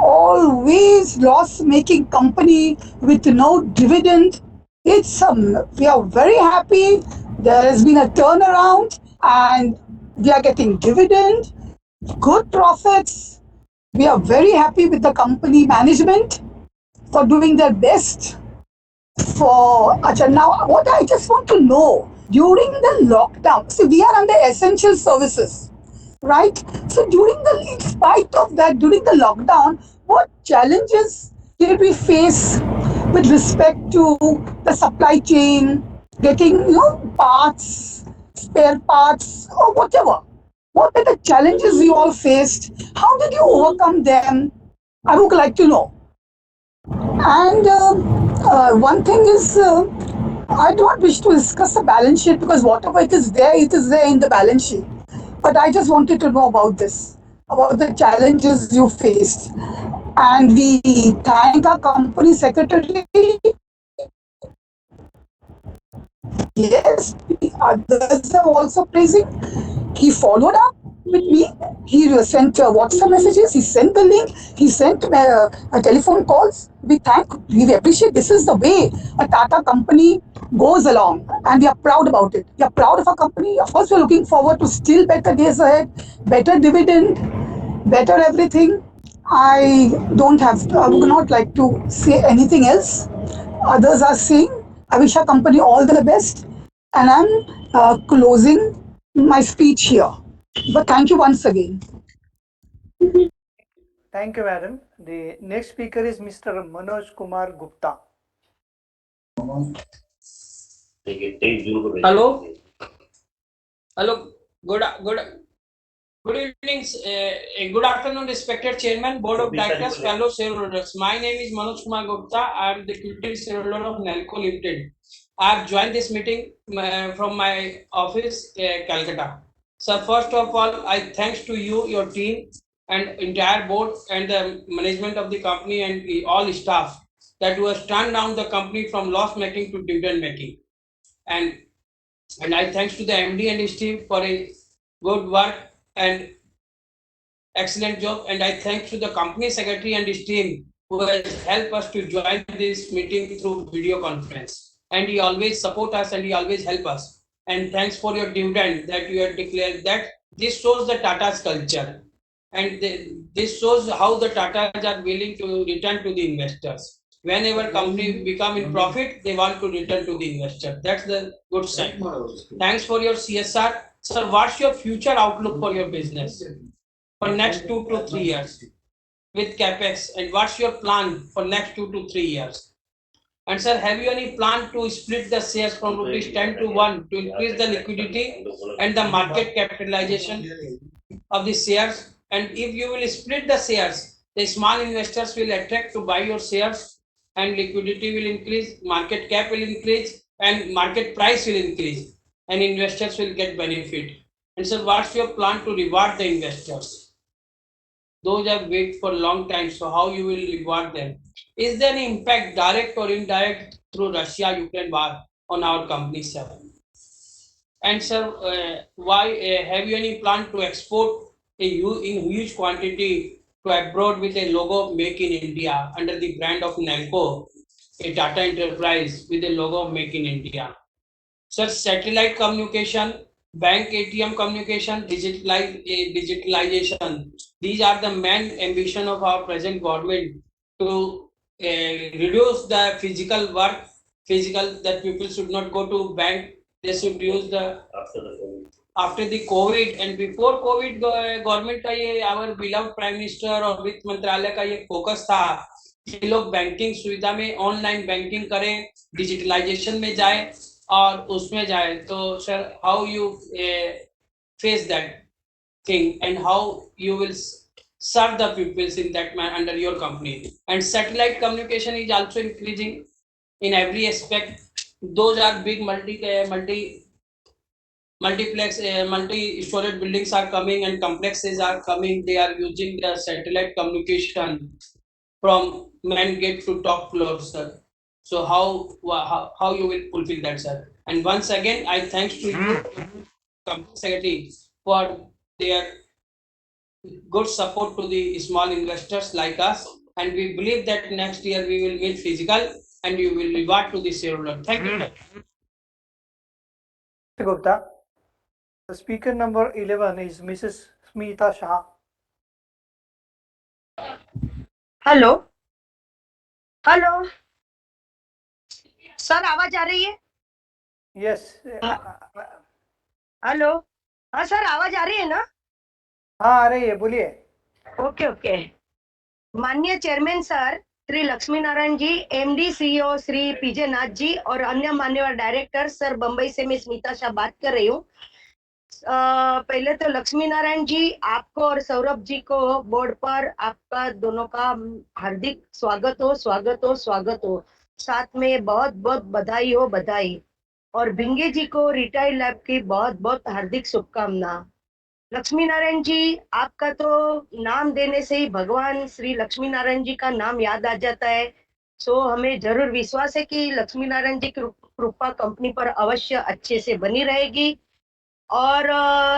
always loss-making company with no dividend. We are very happy. There has been a turnaround, and we are getting dividend, good profits. We are very happy with the company management for doing their best for Acha. Now, what I just want to know, during the lockdown, see, we are under essential services, right? So, in spite of that, during the lockdown, what challenges did we face with respect to the supply chain, getting parts, spare parts, or whatever? What are the challenges you all faced? How did you overcome them? I would like to know. And one thing is, I don't wish to discuss the balance sheet, because whatever it is there in the balance sheet. But I just wanted to know about this, about the challenges you faced. And we thank our company secretary. Yes, others are also praising. He followed up with me. He sent WhatsApp messages. He sent the link. He sent telephone calls. We appreciate. This is the way a Tata company goes along, and we are proud about it. We are proud of our company. Of course, we are looking forward to still better days ahead, better dividend, better everything. I would not like to say anything else. Others are saying, I wish our company all the best. And I'm closing my speech here. But thank you once again. Thank you, madam. The next speaker is Mr. Manoj Kumar Gupta. Hello. Hello. Good evening. Good afternoon, respected Chairman, Board of Directors, fellow shareholders. My name is Manoj Kumar Gupta. I am the equity shareholder of Nelco Limited. I have joined this meeting from my office, Calcutta. So first of all, I thanks to you, your team, and entire board and the management of the company and all staff that who has turned down the company from loss making to dividend making. And I thanks to the MD and his team for a good work and excellent job. And I thanks to the company secretary and his team who has helped us to join this meeting through video conference. And he always support us and he always help us. And thanks for your dividend that you have declared. That this shows the Tata's culture, and this shows how the Tatas are willing to return to the investors. Whenever company become in profit, they want to return to the investor. That's the good sign. Thanks for your CSR. Sir, what's your future outlook for your business for next 2 to 3 years with capex, and what's your plan for next 2 to 3 years? And sir, have you any plan to split the shares from rupees 10 to 1 to increase the liquidity and the market capitalization of the shares? And if you will split the shares, the small investors will attract to buy your shares, and liquidity will increase, market cap will increase, and market price will increase, and investors will get benefit. And so what's your plan to reward the investors? Those have waited for a long time, so how you will reward them? Is there any impact, direct or indirect, through Russia-Ukraine war on our company, sir? And sir, why have you any plan to export in huge quantity to abroad with a logo Make in India under the brand of Nelco, a Tata enterprise with a logo of Make in India? Sir, satellite communication, bank ATM communication, digitalization. These are the main ambition of our present government to reduce the physical work, physical that people should not go to bank. They should use the after the COVID and before COVID government का ये our beloved prime minister और वित्त मंत्रालय का ये focus था कि लोग बैंकिंग सुविधा में ऑनलाइन बैंकिंग करें, डिजिटलाइजेशन में जाए और उसमें जाए. तो sir, how you face that thing and how you will serve the pupils in that man under your company? And satellite communication is also increasing in every aspect. Those are big multi-storage buildings are coming and complexes are coming. They are using the satellite communication from main gate to top floor, sir. So how you will fulfill that, sir? And once again, I thanks to you, company secretary, for their good support to the small investors like us. And we believe that next year we will meet physical and you will reward to the shareholder. Thank you, sir. Mr. Gupta. The speaker number 11 is Mrs. Smita Shah. Hello hello sir, आवाज आ रही है? Yes. Hello, हाँ sir, आवाज आ रही है ना? हाँ, आ रही है, बोलिए. Okay okay. माननीय chairman sir Shri Lakshmi Narayan ji, MD CEO Shri पीजे नाथ जी और अन्य मान्यवर डायरेक्टर सर, बंबई से मैं स्मिता शाह बात कर रही हूँ. पहले तो लक्ष्मी नारायण जी, आपको और सौरभ जी को बोर्ड पर आपका दोनों का हार्दिक स्वागत हो, स्वागत हो, स्वागत हो. साथ में बहुत बहुत बधाई हो, बधाई. और भिंगे जी को रिटायर्ड लैब की बहुत बहुत हार्दिक शुभकामना. लक्ष्मी नारायण जी, आपका तो नाम देने से ही भगवान श्री लक्ष्मी नारायण जी का नाम याद आ जाता है। सो हमें जरूर विश्वास है कि लक्ष्मी नारायण जी की कृपा कंपनी पर अवश्य अच्छे से बनी रहेगी। और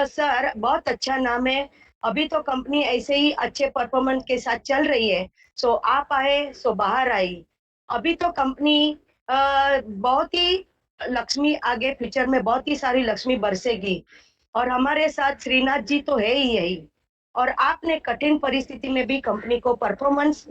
सर, बहुत अच्छा नाम है। अभी तो कंपनी ऐसे ही अच्छे परफॉर्मेंस के साथ चल रही है। सो आप आए सो बाहर आई। अभी तो कंपनी बहुत ही लक्ष्मी आगे फ्यूचर में बहुत ही सारी लक्ष्मी बरसेगी। और हमारे साथ श्रीनाथ जी तो है ही यही। और आपने कठिन परिस्थिति में भी कंपनी को परफॉर्मेंस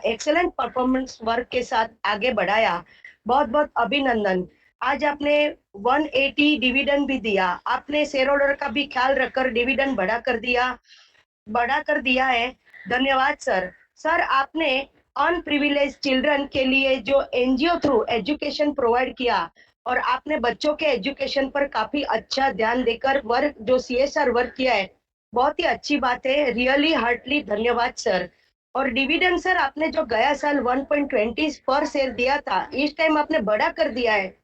एक्सेलेंट परफॉर्मेंस वर्क के साथ आगे बढ़ाया। बहुत बहुत अभिनंदन। आज आपने 180 डिविडेंड भी दिया। आपने शेयर होल्डर का भी ख्याल रखकर डिविडेंड बढ़ा कर दिया है। धन्यवाद सर। सर, आपने अनप्रिविलेज चिल्ड्रन के लिए जो एनजीओ थ्रू एजुकेशन प्रोवाइड किया और आपने बच्चों के एजुकेशन पर काफी अच्छा ध्यान देकर वर्क जो सीएसआर वर्क किया है, बहुत ही अच्छी बात है। रियली हार्टली धन्यवाद सर। और डिविडेंड सर, आपने जो गया साल 1.20 पर शेयर दिया था, इस टाइम आपने बढ़ा कर दिया है।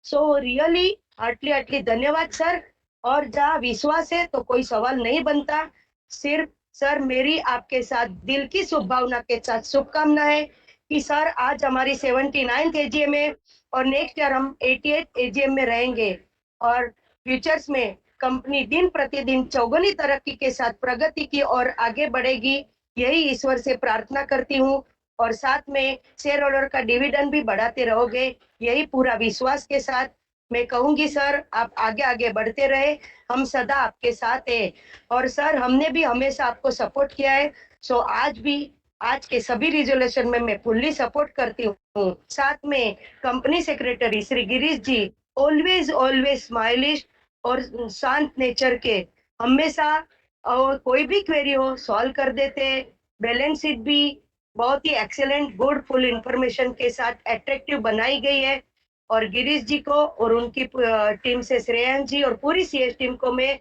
सो रियली हार्टली हार्टली धन्यवाद सर। और जहाँ विश्वास है तो कोई सवाल नहीं बनता। सिर्फ सर, मेरी आपके साथ दिल की शुभभावना के साथ शुभकामना है कि सर आज हमारी 79th एजीएम है और नेक्स्ट ईयर हम 88th एजीएम में रहेंगे। और फ्यूचर्स में कंपनी दिन प्रतिदिन चौगुनी तरक्की के साथ प्रगति की ओर आगे बढ़ेगी, यही ईश्वर से प्रार्थना करती हूँ। और साथ में शेयर होल्डर का डिविडेंड भी बढ़ाते रहोगे, यही पूरा विश्वास के साथ मैं कहूंगी सर, आप आगे आगे बढ़ते रहे, हम सदा आपके साथ है। और सर, हमने भी हमेशा आपको सपोर्ट किया है। सो आज भी, आज के सभी रिजोल्यूशन में मैं फुल्ली सपोर्ट करती हूँ। साथ में कंपनी सेक्रेटरी श्री गिरीश जी ऑलवेज ऑलवेज स्माइलिश और शांत नेचर के, हमेशा और कोई भी क्वेरी हो सॉल्व कर देते। बैलेंस शीट भी बहुत ही एक्सेलेंट गुड फुल इंफॉर्मेशन के साथ अट्रैक्टिव बनाई गई है। और गिरीश जी को और उनकी टीम से श्रेयांश जी और पूरी सीएस टीम को मैं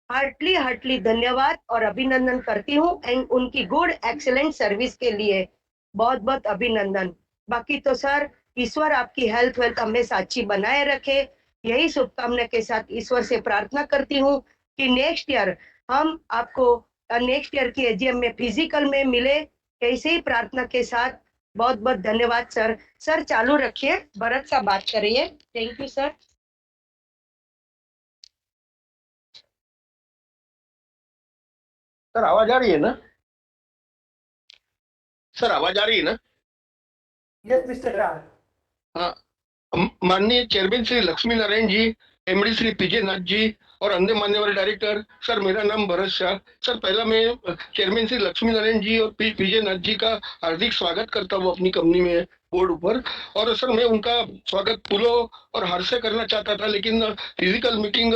हार्टली हार्टली धन्यवाद और अभिनंदन करती हूँ एंड उनकी गुड एक्सेलेंट सर्विस के लिए बहुत बहुत अभिनंदन। बाकी तो सर, ईश्वर आपकी हेल्थ वेल्थ हमेशा अच्छी बनाए रखे, यही शुभकामना के साथ ईश्वर से प्रार्थना करती हूँ कि नेक्स्ट ईयर हम आपको नेक्स्ट ईयर की एजीएम में फिजिकल में मिले, ऐसे ही प्रार्थना के साथ। बहुत बहुत धन्यवाद सर। सर चालू रखिए, भरत साहब बात करिए। Thank you sir. सर आवाज आ रही है ना? सर आवाज आ रही है ना? Yes, Mr. Raj. हाँ, माननीय चेयरमैन श्री लक्ष्मी नारायण जी, एमडी श्री पीजे नाथ जी और अन्य मान्यवर डायरेक्टर, सर मेरा नाम भरत शाह। सर पहला मैं चेयरमैन श्री लक्ष्मी नारायण जी और पीजे नाथ जी का हार्दिक स्वागत करता हूँ अपनी कंपनी में बोर्ड ऊपर। और सर मैं उनका स्वागत फूलों और हार से करना चाहता था, लेकिन फिजिकल मीटिंग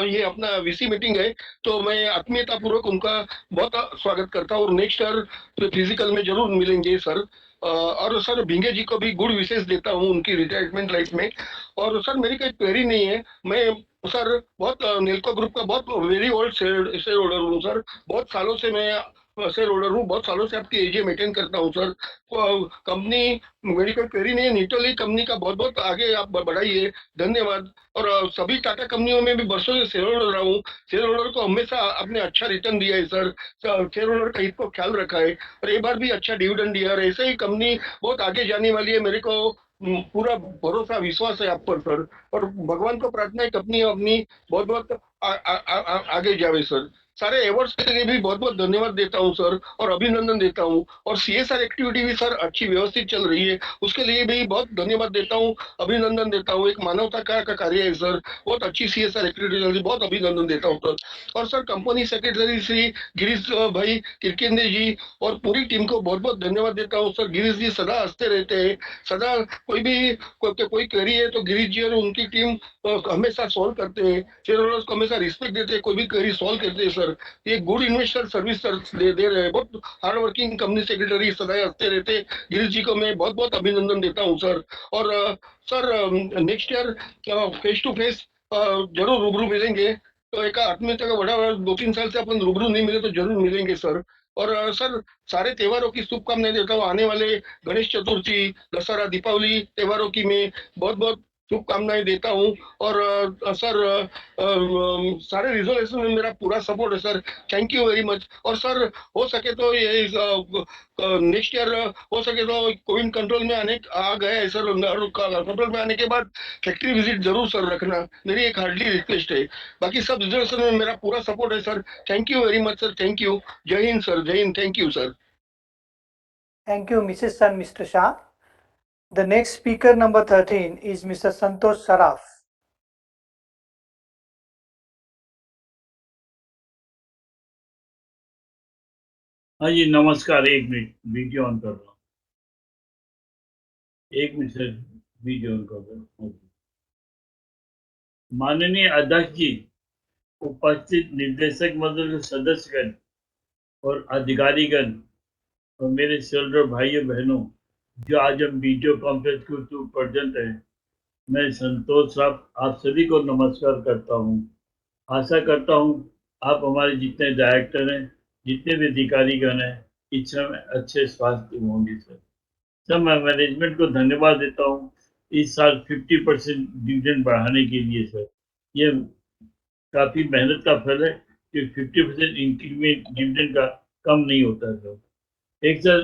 ये अपना वीसी मीटिंग है, तो मैं आत्मीयता पूर्वक उनका बहुत स्वागत करता हूँ। और नेक्स्ट ईयर फिजिकल में जरूर मिलेंगे सर। और सर भिंगे जी को भी गुड विशेष देता हूँ उनकी रिटायरमेंट लाइफ में। और सर मेरी कोई क्वेरी नहीं है, मैं सर बहुत नेल्को ग्रुप का बहुत वेरी ओल्ड शेयर होल्डर हूँ सर। बहुत सालों से मैं शेयर होल्डर हूँ, बहुत सालों से आपकी एजीएम अटेंड करता हूँ सर। कंपनी, मेरी कोई क्वेरी नहीं है, न्यूट्रली कंपनी का बहुत बहुत आगे आप बढ़ाइए, धन्यवाद। और सभी टाटा कंपनियों में भी वर्षों से शेयर होल्डर रहा हूँ, शेयर होल्डर को हमेशा आपने अच्छा रिटर्न दिया है सर, शेयर होल्डर का हित को ख्याल रखा है और एक बार भी अच्छा डिविडेंड दिया है। ऐसे ही कंपनी बहुत आगे जाने वाली है, मेरे को पूरा भरोसा विश्वास है आप पर सर। और भगवान को प्रार्थना है कंपनी अपनी बहुत बहुत आगे जावे सर। सारे एवर्ड्स के लिए भी बहुत बहुत धन्यवाद देता हूँ सर और अभिनंदन देता हूँ। और सीएसआर एक्टिविटी भी सर अच्छी व्यवस्थित चल रही है, उसके लिए भी बहुत धन्यवाद देता हूँ, अभिनंदन देता हूँ। एक मानवता का कार्य है सर, बहुत अच्छी सीएसआर एक्टिविटी चल रही है, बहुत अभिनंदन देता हूँ सर। और sir company secretary Shri Girish भाई किरकिंदे जी और पूरी टीम को बहुत बहुत धन्यवाद देता हूँ सर। गिरीश जी सदा हंसते रहते हैं, सदा कोई क्वेरी है तो गिरीश जी और उनकी टीम हमेशा सॉल्व करते हैं, शेयर होल्डर्स को हमेशा रिस्पेक्ट देते हैं, कोई भी क्वेरी सॉल्व करते हैं सर। ये गुड इन्वेस्टर सर्विस सर दे रहे हैं, बहुत हार्ड वर्किंग कंपनी सेक्रेटरी सदा हंसते रहते। गिरीश जी को मैं बहुत बहुत अभिनंदन देता हूँ सर। और sir next year face to face जरूर रूबरू मिलेंगे, तो एक आत्मीयता का बड़ा 2-3 साल से अपन रूबरू नहीं मिले तो जरूर मिलेंगे सर। और सर सारे त्योहारों की शुभकामनाएं देता हूँ, आने वाले गणेश चतुर्थी, दशहरा, दीपावली त्योहारों की मैं बहुत बहुत शुभकामनाएं देता हूं। और सर सारे रिजोल्यूशन में मेरा पूरा सपोर्ट है sir. Thank you very much. और सर हो सके तो ये नेक्स्ट ईयर हो सके तो कोविड कंट्रोल में आ गए सर, और कंट्रोल में आने के बाद फैक्ट्री विजिट जरूर सर रखना, मेरी एक हार्डली रिक्वेस्ट है। बाकी सब रिजोल्यूशन में मेरा पूरा सपोर्ट है sir. Thank you very much sir. Thank you. जय हिंद सर। जय Hind. Thank you sir. Thank you, Mrs. and Mr. Shah. The next speaker, number 13, is Mr. Santosh Saraf. हाँ जी नमस्कार। एक मिनट वीडियो ऑन कर रहा हूँ। एक मिनट सर वीडियो ऑन कर रहा हूँ। माननीय अध्यक्ष जी, उपस्थित निर्देशक मंडल के सदस्यगण और अधिकारीगण और मेरे शेल्डर भाइयों बहनों, जो आज हम वीडियो कॉन्फ्रेंस के थ्रू प्रेजेंट हैं, मैं संतोष साहब आप सभी को नमस्कार करता हूँ। आशा करता हूँ आप हमारे जितने डायरेक्टर हैं, जितने भी अधिकारीगण हैं, इस समय अच्छे स्वास्थ्य में होंगे सर। सर मैं मैनेजमेंट को धन्यवाद देता हूँ इस साल 50% डिविडेंड बढ़ाने के लिए सर। ये काफी मेहनत का फल है कि 50% इंक्रीमेंट डिविडेंड का कम नहीं होता है सर। एक सर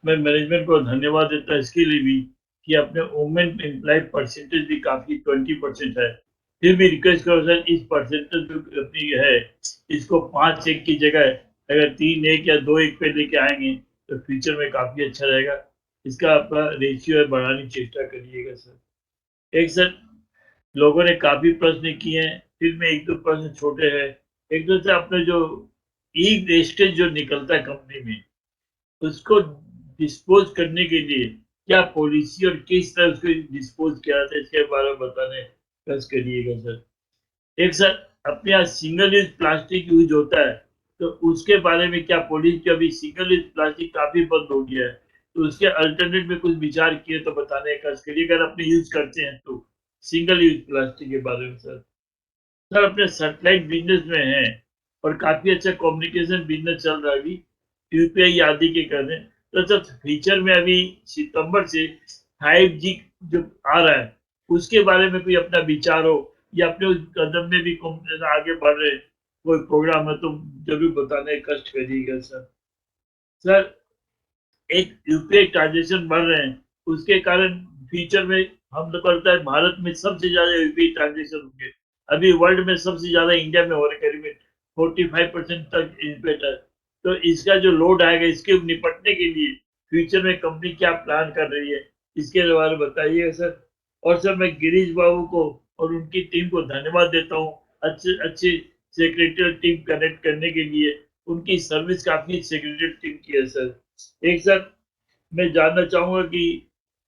मैं मैनेजमेंट को धन्यवाद देता हूँ इसके लिए भी कि अपने वुमेन एम्प्लॉय परसेंटेज भी काफी 20% है। फिर भी रिक्वेस्ट करो सर इस परसेंटेज जो अपनी है इसको 5-1 की जगह अगर 3-1 या 2-1 पे लेके आएंगे तो फ्यूचर में काफी अच्छा रहेगा। इसका आपका रेशियो है बढ़ाने की चेष्टा करिएगा सर। एक सर लोगों ने काफी प्रश्न किए हैं, फिर में 1-2 प्रश्न छोटे हैं। एक तो से अपने जो ई वेस्टेज जो निकलता है कंपनी में उसको डिस्पोज करने के लिए क्या पॉलिसी और किस तरह उसको डिस्पोज किया जाता है इसके बारे में बताने कस करिएगा सर। एक सर अपने यहाँ सिंगल यूज प्लास्टिक यूज होता है तो उसके बारे में क्या पॉलिसी, अभी सिंगल यूज प्लास्टिक काफी बंद हो गया है तो उसके अल्टरनेट में कुछ विचार किए तो बताने का कस करिए अगर अपने यूज करते हैं तो सिंगल यूज प्लास्टिक के बारे में सर। सर अपने सैटेलाइट बिजनेस में है और काफी अच्छा कम्युनिकेशन बिजनेस चल रहा है अभी यूपीआई आदि के कर रहे हैं। तो सर फ्यूचर में अभी सितंबर से 5G जो आ रहा है उसके बारे में कोई अपना विचार हो या अपने उस कदम में भी आगे बढ़ रहे कोई प्रोग्राम है तो जरूर बताने का कष्ट करिएगा सर। सर एक यूपीआई ट्रांजेक्शन बढ़ रहे हैं उसके कारण फ्यूचर में हम लोग करता है भारत में सबसे ज्यादा यूपीआई ट्रांजेक्शन होंगे। अभी वर्ल्ड में सबसे ज्यादा इंडिया में हो रहे करीब 45% तक इम्पैक्ट है। तो इसका जो लोड आएगा इसके निपटने के लिए फ्यूचर में कंपनी क्या प्लान कर रही है इसके बारे में बताइएगा सर। और सर मैं गिरीश बाबू को और उनकी टीम को धन्यवाद देता हूँ अच्छे अच्छे सेक्रेटरी टीम कनेक्ट करने के लिए। उनकी सर्विस काफी सेक्रेटरी टीम की है सर। एक सर मैं जानना चाहूंगा कि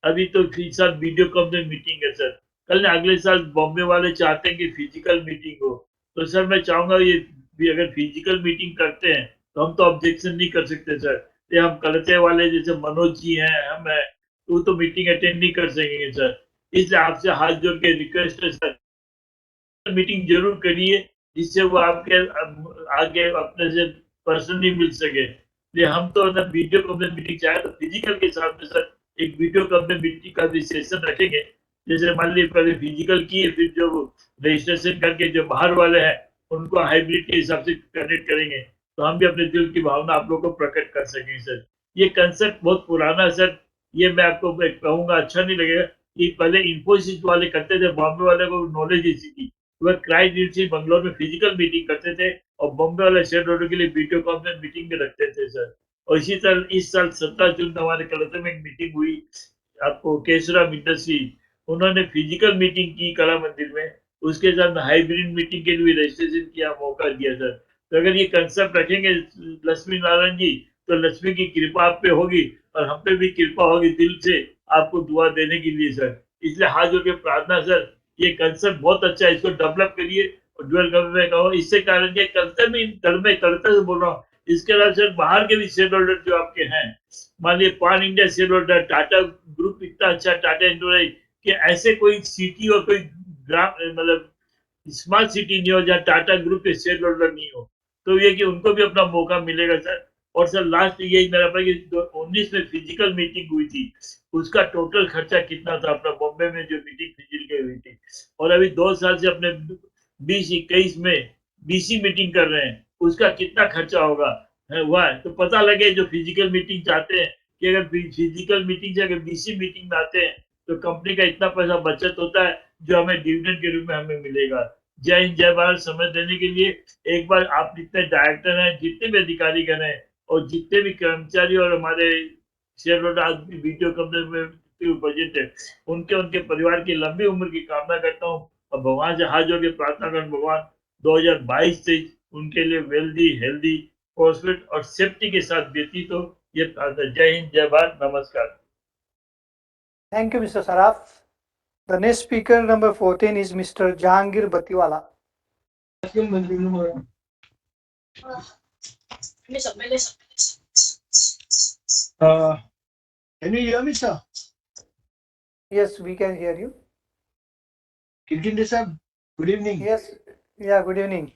अभी तो इस साल वीडियो कॉन्फ्रेंस मीटिंग है सर, कल अगले साल बॉम्बे वाले चाहते हैं कि फिजिकल मीटिंग हो तो सर मैं चाहूंगा ये भी अगर फिजिकल मीटिंग करते हैं तो हम तो ऑब्जेक्शन नहीं कर सकते सर। ये हम कलते वाले जैसे मनोज जी हैं हम हैं वो तो मीटिंग अटेंड नहीं कर सकेंगे सर। इसलिए आपसे हाथ जोड़ के रिक्वेस्ट है सर मीटिंग जरूर करिए जिससे वो आपके आगे अपने से पर्सनली मिल सके। ये हम तो ना वीडियो कॉन्फ्रेंस मीटिंग चाहे तो फिजिकल के साथ में सर एक वीडियो कॉन्फ्रेंस मीटिंग का भी सेशन रखेंगे। जैसे मान लीजिए पहले फिजिकल किए फिर जो रजिस्ट्रेशन करके जो बाहर वाले हैं उनको हाइब्रिड के हिसाब से कनेक्ट करेंगे तो हम भी अपने दिल की भावना आप लोग को प्रकट कर सकेंगे सर। ये कंसेप्ट बहुत पुराना है सर। ये मैं आपको कहूंगा अच्छा नहीं लगेगा कि पहले इन्फोसिस वाले करते थे, बॉम्बे वाले को नॉलेज इसी थी वह क्राइस्ट यूनिवर्सिटी बंगलोर में फिजिकल मीटिंग करते थे और बॉम्बे वाले शेयर होल्डर के लिए वीडियो कॉन्फ्रेंस मीटिंग भी रखते थे सर। और इसी तरह इस साल 17 जून को हमारे कलकत्ता में एक मीटिंग हुई आपको केशराम इंडस्ट्री उन्होंने फिजिकल मीटिंग की कला मंदिर में उसके साथ हाइब्रिड मीटिंग के लिए रजिस्ट्रेशन किया मौका दिया सर। तो अगर ये कंसेप्ट रखेंगे लक्ष्मी नारायण जी तो लक्ष्मी की कृपा आप पे होगी और हम पे भी कृपा होगी दिल से आपको दुआ देने के लिए सर। इसलिए हाथ जोड़ के प्रार्थना सर ये कंसेप्ट बहुत अच्छा है इसको डेवलप करिए और डुअल गवर्नमेंट का हो। इससे कारण के कलकत्ता में कलकत्ता से बोल रहा हूँ इसके अलावा सर बाहर के भी शेयर होल्डर जो आपके हैं मान लीजिए पान India share holder Tata group इतना अच्छा टाटा इंडस्ट्री कि ऐसे कोई सिटी और कोई ग्राम मतलब स्मार्ट सिटी नहीं हो जहाँ टाटा ग्रुप के शेयर होल्डर नहीं हो तो ये कि उनको भी अपना मौका मिलेगा सर। और सर लास्ट यही मेरा पास 19 में फिजिकल मीटिंग हुई थी, उसका टोटल खर्चा कितना था अपना बॉम्बे में जो मीटिंग फिजिकल हुई थी, और अभी 2 साल से अपने 20-21 में बीसी मीटिंग कर रहे हैं, उसका कितना खर्चा होगा हुआ है, तो पता लगे जो फिजिकल मीटिंग चाहते हैं कि अगर फिजिकल मीटिंग से अगर बीसी मीटिंग में आते हैं तो कंपनी का इतना पैसा बचत होता है जो हमें डिविडेंड के रूप में हमें मिलेगा। जय हिंद जय भारत। समय देने के लिए एक बार आप जितने डायरेक्टर हैं, जितने भी अधिकारीगण हैं और जितने भी कर्मचारी और हमारे शेयर होल्डर आज भी वीडियो कंपनी में उपस्थित है, उनके उनके परिवार की लंबी उम्र की कामना करता हूँ और भगवान से हाथ जोड़ के प्रार्थना कर भगवान 2022 से उनके लिए वेल्दी हेल्दी प्रॉस्पेरिटी और सेफ्टी के साथ व्यतीत हो, ये प्रार्थना। जय हिंद जय भारत। नमस्कार। Thank you, Mr. Saraf. The next speaker, number 14, is Mr. Jahangir Batiwala. Can you hear me, sir? Yes, we can hear you. Kirkinde sir, good evening. Yes, yeah, good evening.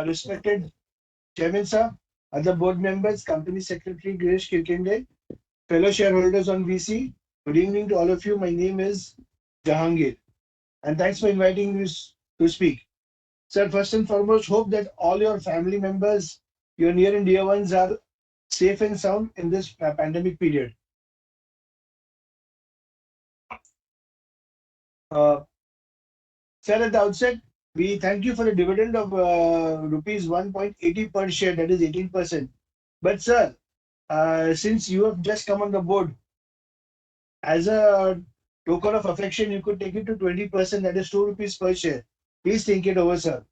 Respected Chairman sir, other board members, Company Secretary Girish Kirkinde, fellow shareholders on VC, good evening to all of you. My name is Jahangir, and thanks for inviting me to speak. Sir, first and foremost, hope that all your family members, your near and dear ones, are safe and sound in this pandemic period. Sir, at the outset, we thank you for the dividend of rupees 1.80 per share, that is 18%. But sir, since you have just come on the board, as a token of affection, you could take it to 20%, that is 2 rupees per share. Please think it over, sir.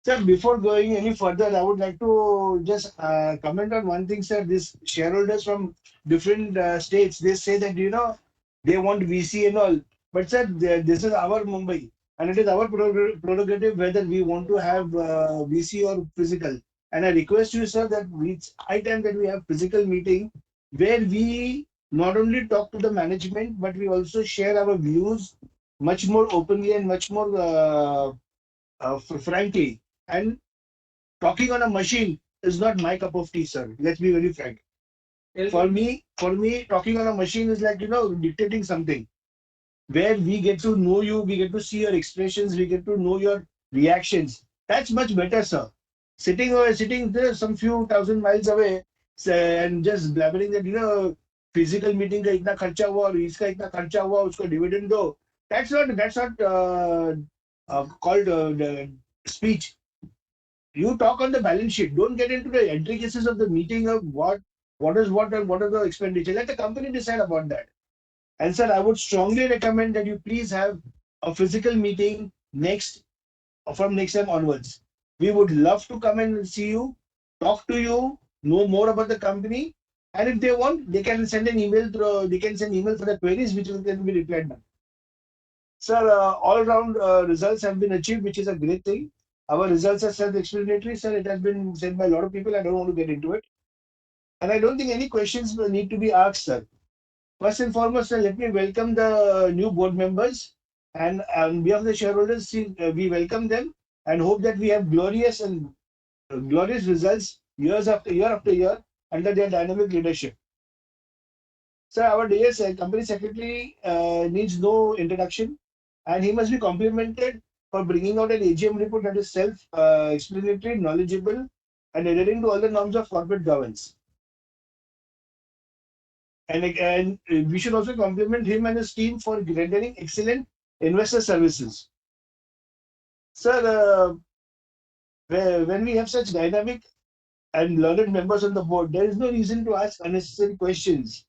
Sir, before going any further, I would like to just comment on one thing, sir. These shareholders from different states, they say that, they want VC and all. But sir, this is our Mumbai, and it is our prerogative whether we want to have VC or physical. And I request you, sir, that it's high time that we have physical meeting where we not only talk to the management, but we also share our views much more openly and much more frankly. And talking on a machine is not my cup of tea, sir. Let's be very frank. For me, talking on a machine is like, dictating something where we get to know you, we get to see your expressions, we get to know your reactions. That's much better, sir. Sitting there some few thousand miles away and just blabbering that, physical meeting का इतना खर्चा हुआ और इसका इतना खर्चा हुआ उसको dividend दो. That's not called speech. You talk on the balance sheet. Don't get into the intricacies of the meeting of what is what and what are the expenditure. Let the company decide about that. And sir, I would strongly recommend that you please have a physical meeting from next time onwards. We would love to come and see you, talk to you, know more about the company. And if they want, they can send an email they can send email for the queries which will then be replied back. Sir, all around results have been achieved, which is a great thing. Our results are self-explanatory, sir. It has been said by a lot of people. I don't want to get into it. And I don't think any questions need to be asked, sir. First and foremost, sir, let me welcome the new board members. And on behalf of the shareholders, we welcome them and hope that we have glorious results year after year under their dynamic leadership. Sir, our DS company secretary needs no introduction, and he must be complimented for bringing out an AGM report that is self-explanatory, knowledgeable, and adhering to all the norms of corporate governance. And we should also compliment him and his team for rendering excellent investor services. Sir, when we have such dynamic and learned members on the board, there is no reason to ask unnecessary questions.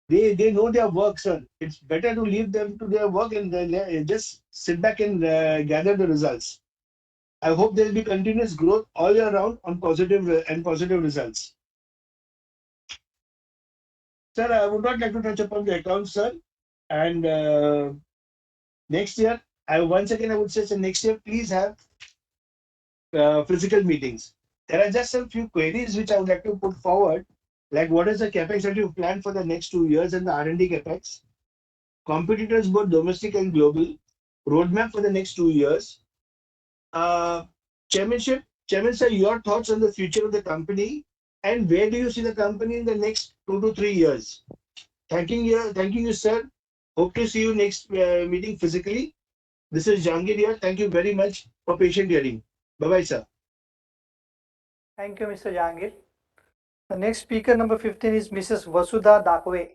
They know their work, sir. It's better to leave them to their work and just sit back and gather the results. I hope there will be continuous growth all year round on positive results. Sir, I would not like to touch upon the accounts, sir. And next year, once again I would say, sir, next year please have physical meetings. There are just a few queries which I would like to put forward, like what is the capex that you plan for the next 2 years and the R&D capex, competitors both domestic and global, roadmap for the next 2 years, chairmanship Chairman sir, your thoughts on the future of the company and where do you see the company in the next 2 to 3 years? Thanking you, sir. Hope to see you next meeting physically. This is Jangir here. Thank you very much for patient hearing. Bye-bye, sir. Thank you, Mr. Jahangir. The next speaker, number 15, is Mrs. Vasudha Dakwe.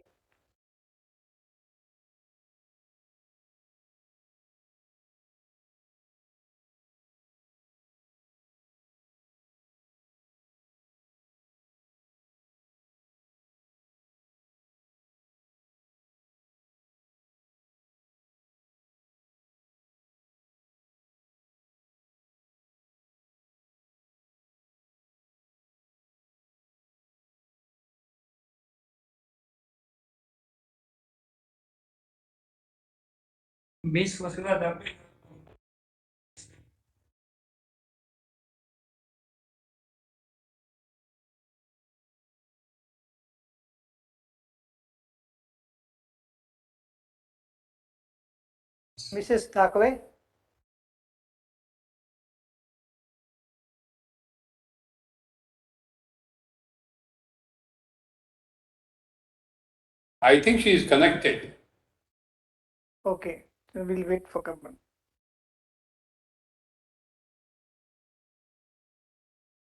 Miss Vasudha Dakwe. Mrs. Dakwe. I think she is connected. Okay, so we'll wait for comment.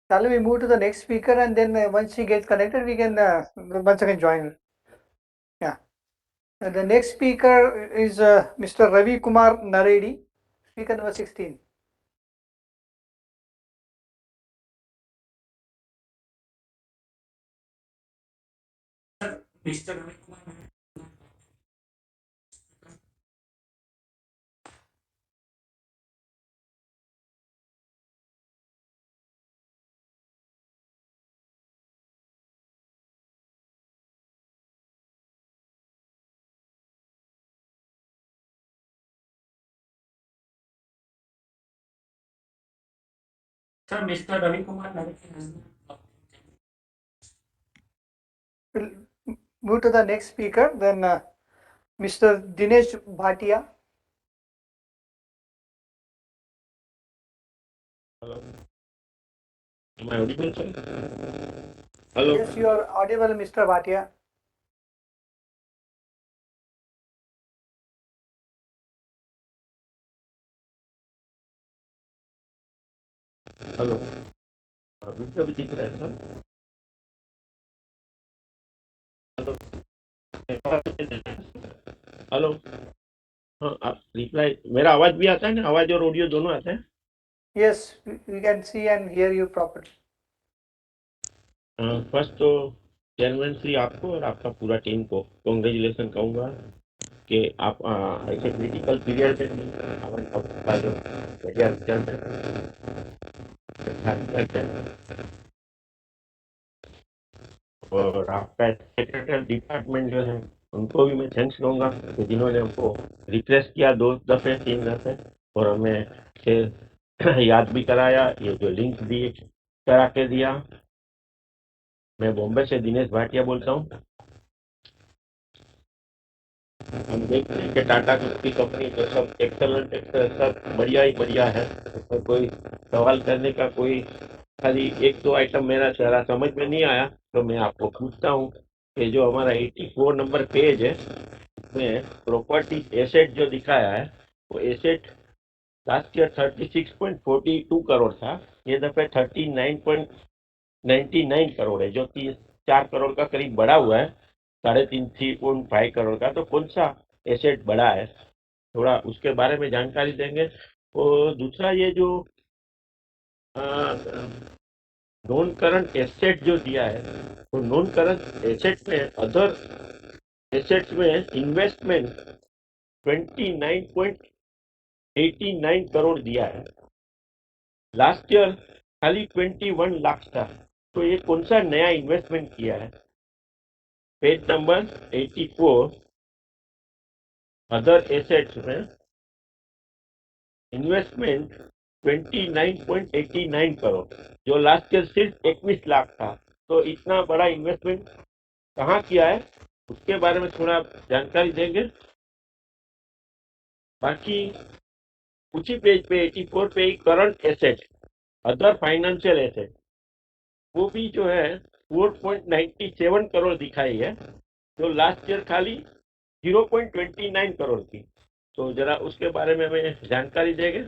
Shall we move to the next speaker, and then once she gets connected, we can once again join. Yeah. The next speaker is Mr. Ravi Kumar Naredi, speaker number 16. Mr. Ravi Kumar. Sir, Mr. Ravi Kumar Naredi. We'll move to the next speaker, then Mr. Dinesh Bhatia. Hello. Am I audible, sir? Hello. Yes, you are audible, Mr. Bhatia. Hello video भी दिख रहा है sir hello हाँ आप reply मेरा आवाज भी आता है ना आवाज और ऑडियो दोनों आते हैं Yes, we can see and hear you properly. First तो चेयरमैन श्री आपको और आपका पूरा टीम को कॉन्ग्रेचुलेसन कहूँगा कि आप ऐसे क्रिटिकल पीरियड में आपका जो बढ़िया रिजल्ट है और आपका सेक्रेटरी डिपार्टमेंट जो है उनको भी मैं थैंक्स दूंगा कि जिन्होंने हमको रिक्वेस्ट किया 2 दफे 3 दफे और हमें याद भी कराया ये जो लिंक भी करा के दिया मैं बॉम्बे से दिनेश भाटिया बोलता हूँ हम देखते हैं कि टाटा की कंपनी जो सब एक्सलेंट सब बढ़िया ही बढ़िया है उसमें कोई सवाल करने का कोई खाली एक दो आइटम मेरा सारा समझ में नहीं आया तो मैं आपको पूछता हूँ कि जो हमारा 84 नंबर पेज है उसमें प्रॉपर्टी एसेट जो दिखाया है वो एसेट लास्ट ईयर 36.42 करोड़ था ये दफे 39.99 करोड़ है जो 4 करोड़ का करीब बढ़ा हुआ है 3.5 करोड़ का तो कौन सा एसेट बढ़ा है थोड़ा उसके बारे में जानकारी देंगे और दूसरा ये जो नॉन करंट एसेट जो दिया है तो नॉन करंट एसेट में अदर एसेट्स में इन्वेस्टमेंट 29.89 करोड़ दिया है लास्ट ईयर खाली 21 लाख था तो ये कौन सा नया इन्वेस्टमेंट किया है पेज नंबर 84 अदर एसेट्स में इन्वेस्टमेंट 29.89 करोड़ जो लास्ट ईयर सिर्फ 21 लाख था तो इतना बड़ा इन्वेस्टमेंट कहाँ किया है उसके बारे में थोड़ा जानकारी देंगे बाकी उसी पेज पे 84 पे current asset other financial asset वो भी जो है 4.97 करोड़ दिखाई है, जो लास्ट ईयर खाली 0.29 करोड़ थी। तो जरा उसके बारे में हमें जानकारी देंगे।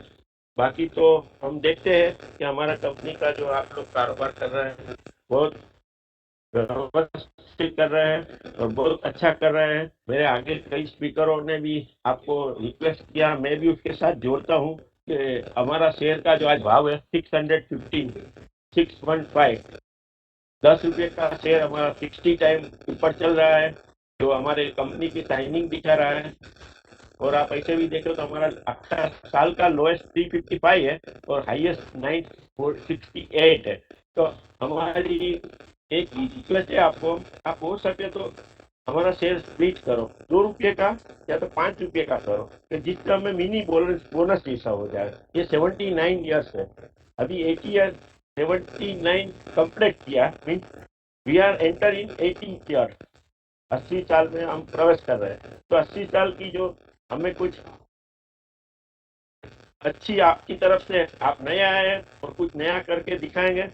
बाकी तो हम देखते हैं कि हमारा कंपनी का जो आप लोग कारोबार कर रहे हैं बहुत व्यवस्थित कर रहे हैं और बहुत अच्छा कर रहे हैं। मेरे आगे कई स्पीकरों ने भी आपको रिक्वेस्ट किया, मैं भी उसके साथ जोड़ता हूँ कि हमारा शेयर का जो आज भाव है 615 615 ₹10 का शेयर हमारा 60 टाइम ऊपर चल रहा है, जो हमारे कंपनी की टाइमिंग दिखा रहा है। और आप ऐसे भी देखो तो हमारा 18 साल का लोएस्ट 355 है और हाईएस्ट 968 है। तो हमारी एक रिक्वेस्ट है आपको, आप हो सके तो हमारा शेयर स्प्लिट करो, ₹2 का या तो ₹5 का करो, तो जिससे हमें मिनी बोनस जैसा हो जाए। ये 79 ईयर्स है, अभी 80 ईयर 79 कंप्लीट किया, mean we are enter in 80 year, 80 साल में हम प्रवेश कर रहे हैं। तो 80 साल की जो हमें कुछ अच्छी आपकी तरफ से आप नए आए हैं और कुछ नया करके दिखाएंगे।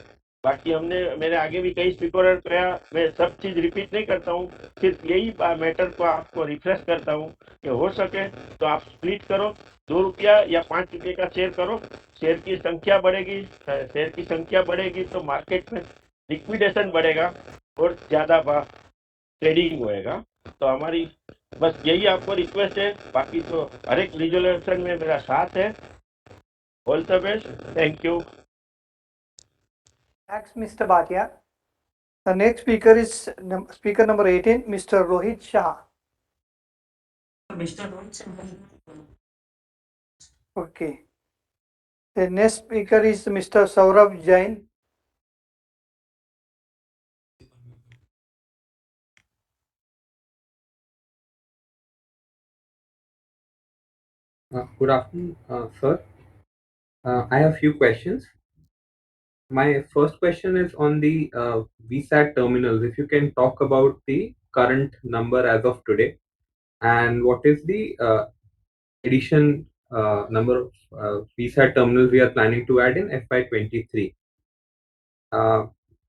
बाकी हमने मेरे आगे भी कई स्पीकर कहा, मैं सब चीज़ रिपीट नहीं करता हूँ, सिर्फ यही मैटर को आपको रिफ्रेश करता हूँ कि हो सके तो आप स्प्लिट करो, ₹2 या ₹5 का शेयर करो। शेयर की संख्या बढ़ेगी, शेयर की संख्या बढ़ेगी तो मार्केट में लिक्विडेशन बढ़ेगा और ज़्यादा ट्रेडिंग होएगा। तो हमारी बस यही आपको रिक्वेस्ट है, बाकी तो हर एक रिजोल्यूशन में मेरा साथ है। All the best, thank you. Thanks, Mr. Bhatia. The next speaker is speaker number 18, Mr. Rohit Shah. Okay. The next speaker is Mr. Saurabh Jain. Good afternoon, sir. I have a few questions. My first question is on the VSAT terminals. If you can talk about the current number as of today, and what is the addition number of VSAT terminals we are planning to add in FY23.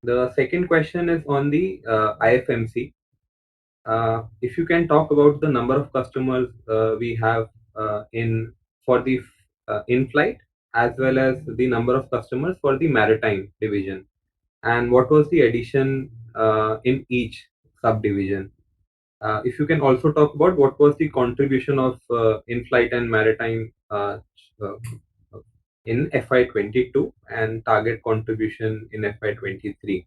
The second question is on the IFMC. If you can talk about the number of customers we have in for the in-flight, as well as the number of customers for the maritime division, and what was the addition in each subdivision. If you can also talk about what was the contribution of in-flight and maritime uh, in FY22 and target contribution in FY23.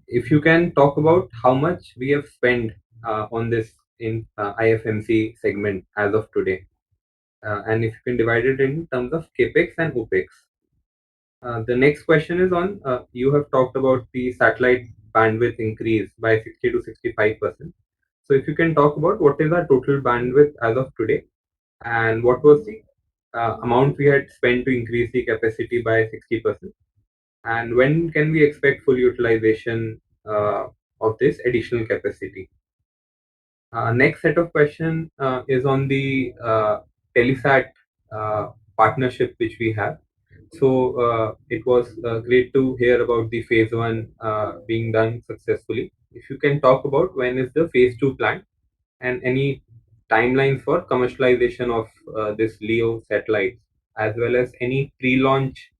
If you can talk about how much we have spent on this in IFMC segment as of today, and if you can divide it in terms of capex and opex. The next question is on you have talked about the satellite bandwidth increase by 60 to 65%. So if you can talk about what is our total bandwidth as of today, and what was the amount we had spent to increase the capacity by 60%, and when can we expect full utilization of this additional capacity. Next set of question is on the Telesat partnership which we have. So it was great to hear about the phase 1 being done successfully. If you can talk about when is the phase 2 planned and any timelines for commercialization of this LEO satellite, as well as any pre-launch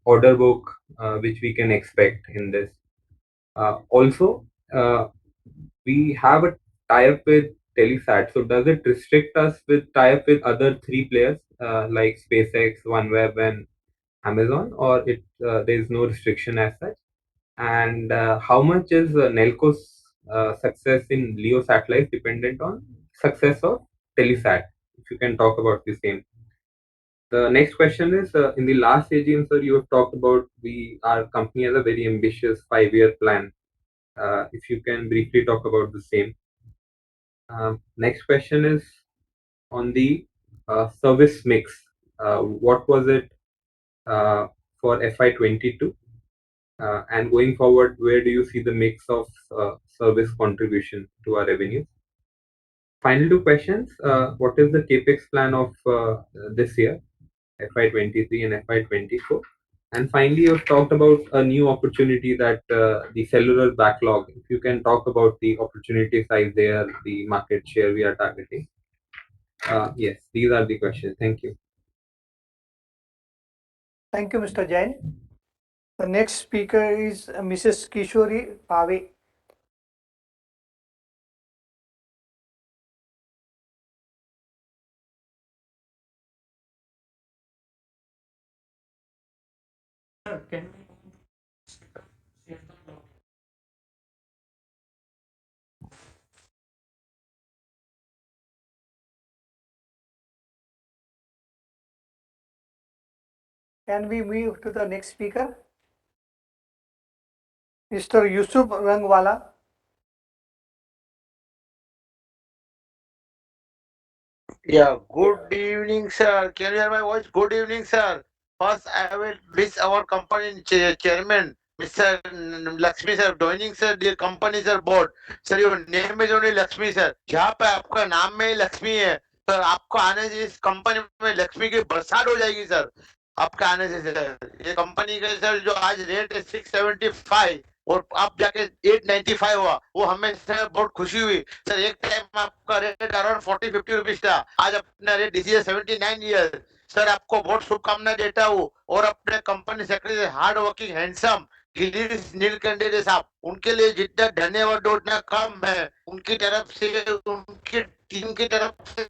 order book which we can expect in this. Also, we have a tie-up with Telesat. So does it restrict us with tie-up with other 3 players like SpaceX, OneWeb, and Amazon, or there is no restriction as such? And how much is Nelco's success in LEO satellites dependent on success of Telesat? If you can talk about the same. The next question is in the last AGM, sir, you have talked about our company has a very ambitious 5-year plan. If you can briefly talk about the same. Next question is on the service mix. What was it for FY22? And going forward, where do you see the mix of service contribution to our revenue? Final 2 questions. What is the capex plan of this year? FY23 and FY24. And finally, you've talked about a new opportunity that the cellular backlog. If you can talk about the opportunity size there, the market share we are targeting. Yes, these are the questions. Thank you. Thank you, Mr. Jain. The next speaker is Mrs. Kishori Pave. Can we move to the next speaker? Mr. Yusuf Rangwala. Yeah, good evening, sir. Can you hear my voice? Good evening, sir. First, I will wish our company chairman, Mr. Lakshmi sir, joining sir, dear company sir board. Sir, your name is only Lakshmi sir. जहाँ पे आपका नाम में ही लक्ष्मी है, sir आपको आने से इस कंपनी में लक्ष्मी की बरसात हो जाएगी सर. आपके आने से सर, ये कंपनी का सर जो आज रेट है 675 और आप जाके 895 हुआ, वो हमें सर बहुत खुशी हुई सर. एक टाइम आपका रेट अराउंड 40-50 रुपीज था, आज अपना rate this is 79 year. Sir आपको बहुत शुभकामनाएं देता हूँ और अपने company secretary hard working handsome Girish Neelkanthe sahab, उनके लिए जितना धन्यवाद दो उतना कम है. उनकी तरफ से, उनकी टीम की तरफ से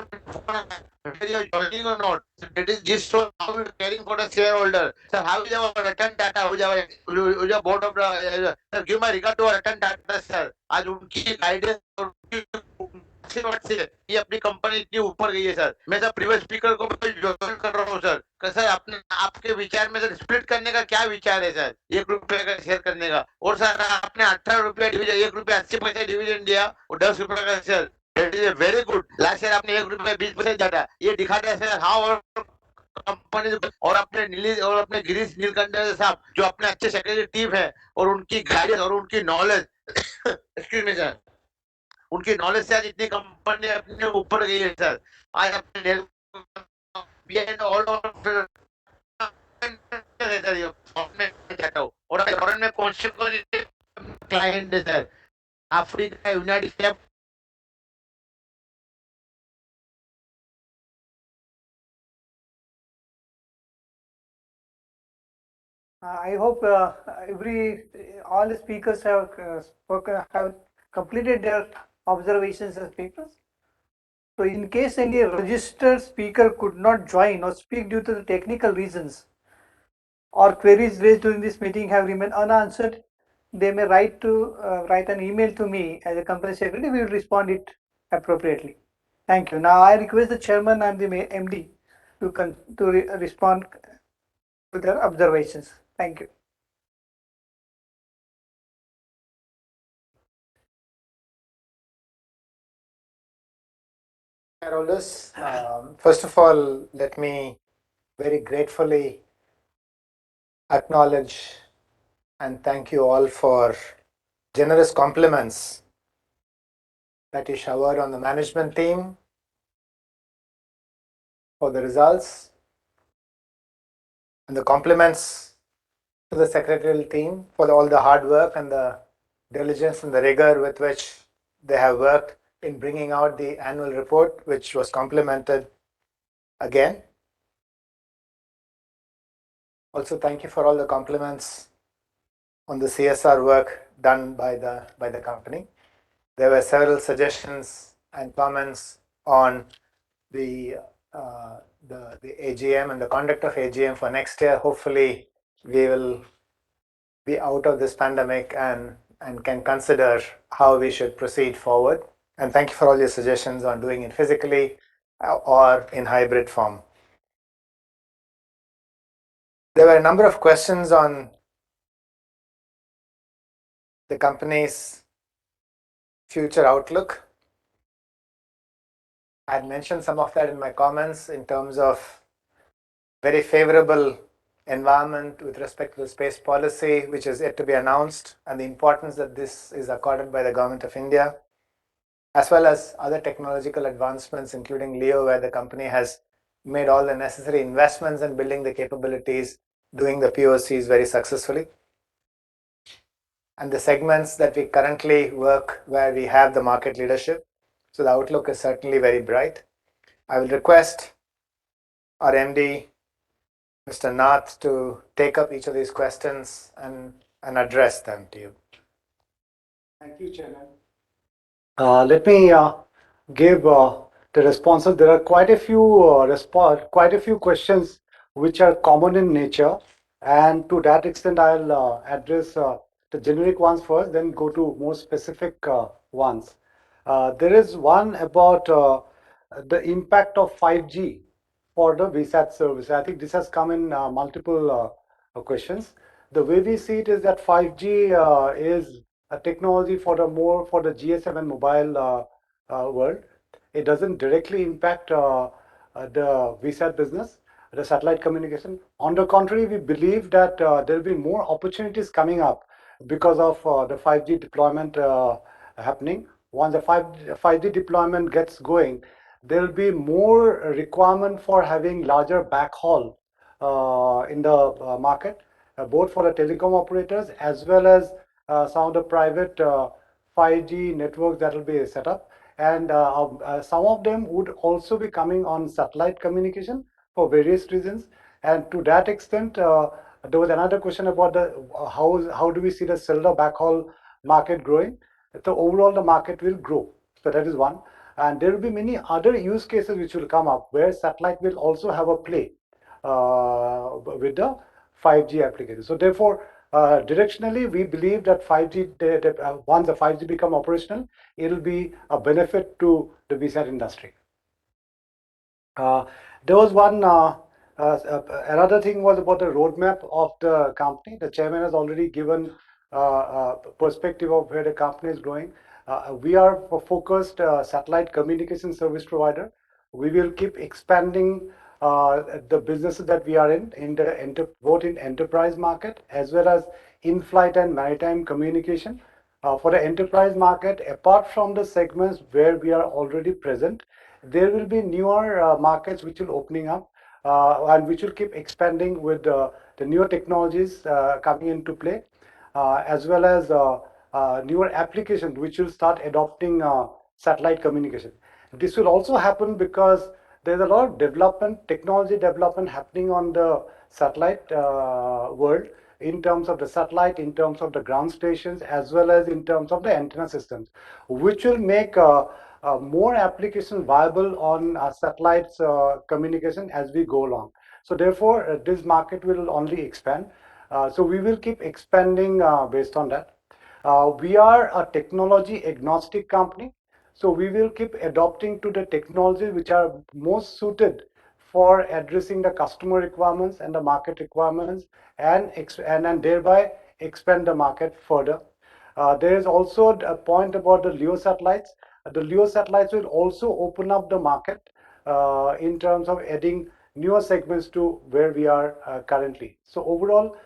joining or not, that is just so how we are caring for the shareholder. Sir, how is our Ratan Tata, who is our board of sir, give my regard to our Ratan Tata sir. आज उनकी guidance और उनकी आशीर्वाद से ये अपनी company इतनी ऊपर गई है सर. मैं सर प्रीवियस स्पीकर को ज्वाइन कर रहा हूँ सर. सर आपने आपके विचार में सर स्प्लिट करने का क्या विचार है सर, 1 रुपए का शेयर करने का. और सर आपने 18 रुपया डिविजन, 1 रुपया 80 पैसे डिविजन दिया और 10 रुपए का share. That is a very good. Last year आपने 1 रुपया 20 पैसे ज्यादा, ये दिखाता है सर हाउ और कंपनी. और अपने नीलीश और अपने गिरीश नीलकंठे साहब जो अपने अच्छे सेक्रेटरी टीम है और उनकी गाइडेंस और उनकी नॉलेज एक्सक्यूज मी सर, उनकी नॉलेज से आज इतनी कंपनी अपने ऊपर गई है सर. आज अपने ऑल ओवर जाता हूँ और फॉरेन में कौन क्लाइंट है sir, Africa, United state. I hope all the speakers have have completed their observations and papers. So in case any registered speaker could not join or speak due to the technical reasons, or queries raised during this meeting have remained unanswered, they may write an email to me as a company secretary. We will respond it appropriately. Thank you. Now I request the chairman and the MD to respond to their observations. Thank you. Shareholders, first of all, let me very gratefully acknowledge and thank you all for generous compliments that you showered on the management team for the results, and the compliments to the secretarial team for all the hard work and the diligence and the rigor with which they have worked in bringing out the annual report, which was complimented again. Also, thank you for all the compliments on the CSR work done by the company. There were several suggestions and comments on the AGM and the conduct of AGM for next year. Hopefully, we will be out of this pandemic and can consider how we should proceed forward. And thank you for all your suggestions on doing it physically or in hybrid form. There were a number of questions on the company's future outlook. I had mentioned some of that in my comments in terms of very favorable environment with respect to the space policy, which is yet to be announced, and the importance that this is accorded by the government of India, as well as other technological advancements, including LEO, where the company has made all the necessary investments in building the capabilities, doing the POCs very successfully. And the segments that we currently work where we have the market leadership. So the outlook is certainly very bright. I will request our MD, Mr. Nath, to take up each of these questions and address them to you. Thank you, Chairman. Let me give the responses. There are quite a few questions which are common in nature, and to that extent, I'll address the generic ones first, then go to more specific ones. There is one about the impact of 5G for the VSAT service. I think this has come in multiple questions. The way we see it is that 5G is a technology for the GSM and mobile world. It doesn't directly impact the VSAT business, the satellite communication. On the contrary, we believe that there will be more opportunities coming up because of the 5G deployment happening. Once the 5G deployment gets going, there will be more requirement for having larger backhaul in the market, both for the telecom operators as well as some of the private 5G networks that will be set up. And some of them would also be coming on satellite communication for various reasons. And to that extent, there was another question about the how do we see the cellular backhaul market growing? So overall, the market will grow. So that is one. And there will be many other use cases which will come up where satellite will also have a play with the 5G application. So therefore, directionally, we believe that 5G, once the 5G become operational, it will be a benefit to the VSAT industry. There was another thing was about the roadmap of the company. The chairman has already given perspective of where the company is going. We are a focused satellite communication service provider. We will keep expanding the businesses that we are both in enterprise market as well as in-flight and maritime communication. For the enterprise market, apart from the segments where we are already present, there will be newer markets which will opening up and which will keep expanding with the newer technologies coming into play, as well as newer applications which will start adopting satellite communication. This will also happen because there's a lot of technology development happening on the satellite world in terms of the satellite, in terms of the ground stations, as well as in terms of the antenna systems, which will make more applications viable on satellites communication as we go along. So therefore, this market will only expand. So we will keep expanding based on that. We are a technology agnostic company. So we will keep adopting to the technologies which are most suited for addressing the customer requirements and the market requirements and thereby expand the market further. There is also a point about the LEO satellites. The LEO satellites will also open up the market in terms of adding newer segments to where we are currently. So overall,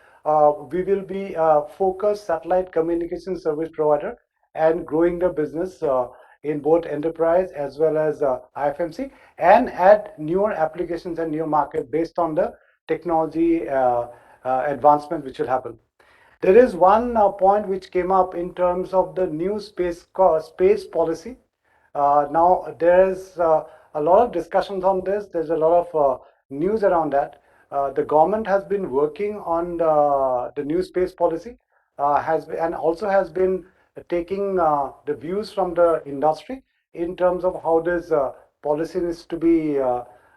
we will be a focused satellite communication service provider and growing the business in both enterprise as well as IFMC and add newer applications and new market based on the technology advancement which will happen. There is one point which came up in terms of the new space policy. Now there is a lot of discussions on this. There's a lot of news around that. The government has been working on the new space policy, and also has been taking the views from the industry in terms of how this policy is to be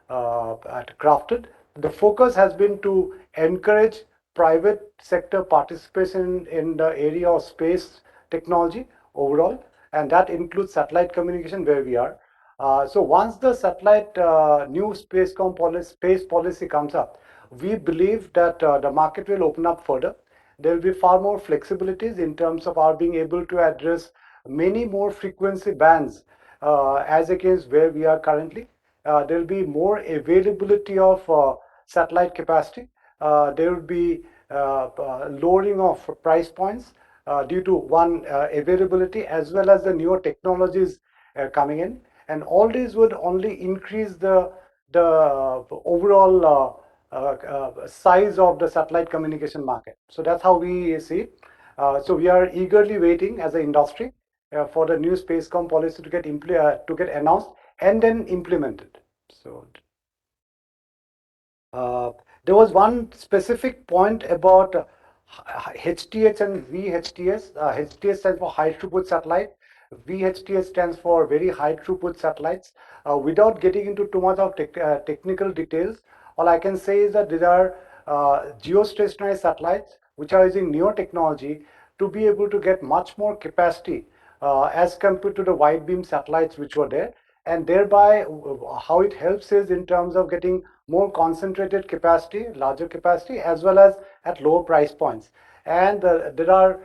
crafted. The focus has been to encourage private sector participation in the area of space technology overall, and that includes satellite communication where we are. So once the satellite new space policy comes up, we believe that the market will open up further. There will be far more flexibilities in terms of our being able to address many more frequency bands as against where we are currently. There will be more availability of satellite capacity. There will be lowering of price points due to one availability as well as the newer technologies coming in, and all these would only increase the the overall size of the satellite communication market. So that's how we see it. So we are eagerly waiting as an industry for the new Spacecom policy to get announced and then implemented. So there was one specific point about HTS and VHTS. HTS stands for high throughput satellite. VHTS stands for very high throughput satellites. Without getting into too much of technical details, all I can say is that these are geostationary satellites which are using newer technology to be able to get much more capacity as compared to the wide beam satellites which were there, and thereby how it helps is in terms of getting more concentrated capacity, larger capacity, as well as at lower price points. And there are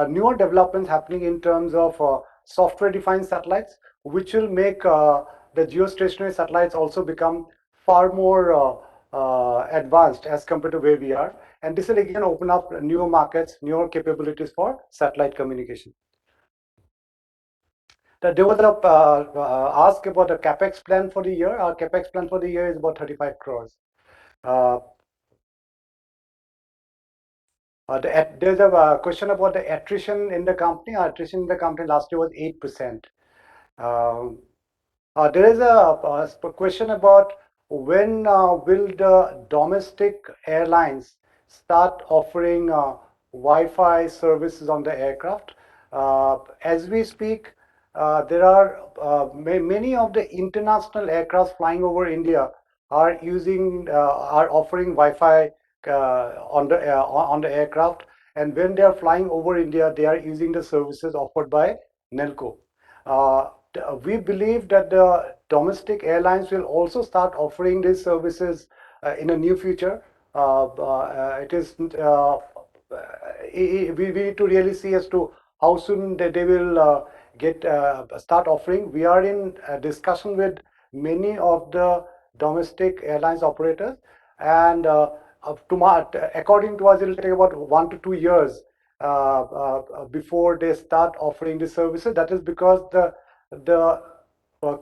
newer developments happening in terms of software defined satellites, which will make the geostationary satellites also become far more advanced as compared to where we are. And this will again open up newer markets, newer capabilities for satellite communication. There was a ask about the capex plan for the year. Our capex plan for the year is about 35 crores. There's a question about the attrition in the company. Our attrition in the company last year was 8%. There is a question about when will the domestic airlines start offering Wi-Fi services on the aircraft. As we speak, there are many of the international aircraft flying over India are offering Wi-Fi on the aircraft, and when they are flying over India, they are using the services offered by Nelco. We believe that the domestic airlines will also start offering these services in the near future. We need to really see as to how soon they will start offering. We are in discussion with many of the domestic airlines operators, and according to us, it will take about 1 to 2 years before they start offering the services. That is because the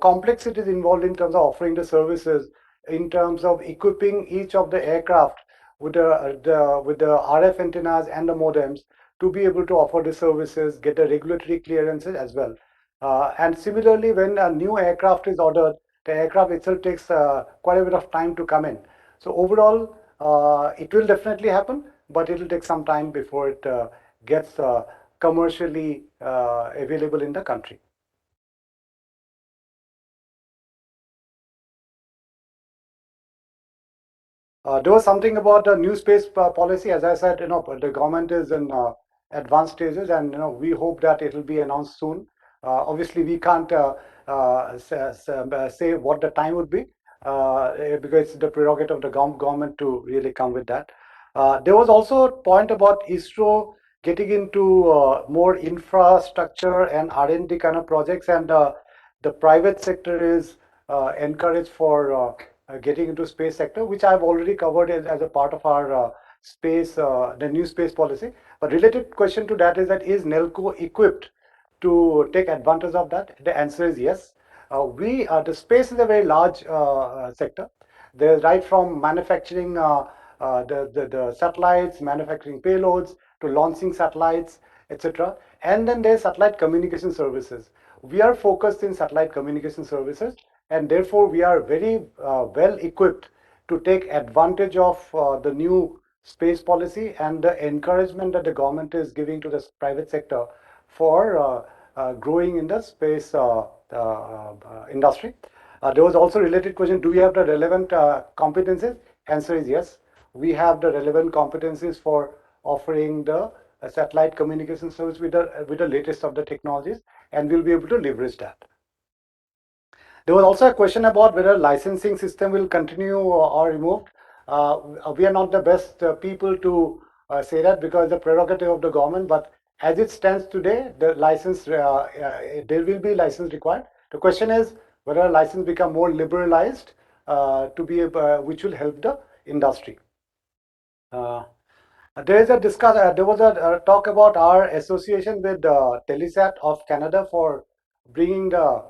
complexities involved in terms of offering the services, in terms of equipping each of the aircraft with the RF antennas and the modems to be able to offer the services, get the regulatory clearances as well. And similarly, when a new aircraft is ordered, the aircraft itself takes quite a bit of time to come in. So overall, it will definitely happen, but it will take some time before it gets commercially available in the country. There was something about the new space policy. As I said, the government is in advanced stages, and we hope that it will be announced soon. Obviously, we can't say what the time would be because it's the prerogative of the government to really come with that. There was also a point about ISRO getting into more infrastructure and R&D kind of projects, and the private sector is encouraged for getting into space sector, which I've already covered as a part of our the new space policy. But related question to that is Nelco equipped to take advantage of that? The answer is yes. The space is a very large sector. There's right from manufacturing the satellites, manufacturing payloads, to launching satellites, etc. And then there's satellite communication services. We are focused in satellite communication services, and therefore we are very well equipped to take advantage of the new space policy and the encouragement that the government is giving to the private sector for growing in the space industry. There was also a related question, do we have the relevant competencies? Answer is yes. We have the relevant competencies for offering the satellite communication service with the latest of the technologies, and we'll be able to leverage that. There was also a question about whether licensing system will continue or removed. We are not the best people to say that because the prerogative of the government, but as it stands today, the license there will be license required. The question is whether a license become more liberalized which will help the industry. There was a talk about our association with Telesat of Canada for bringing the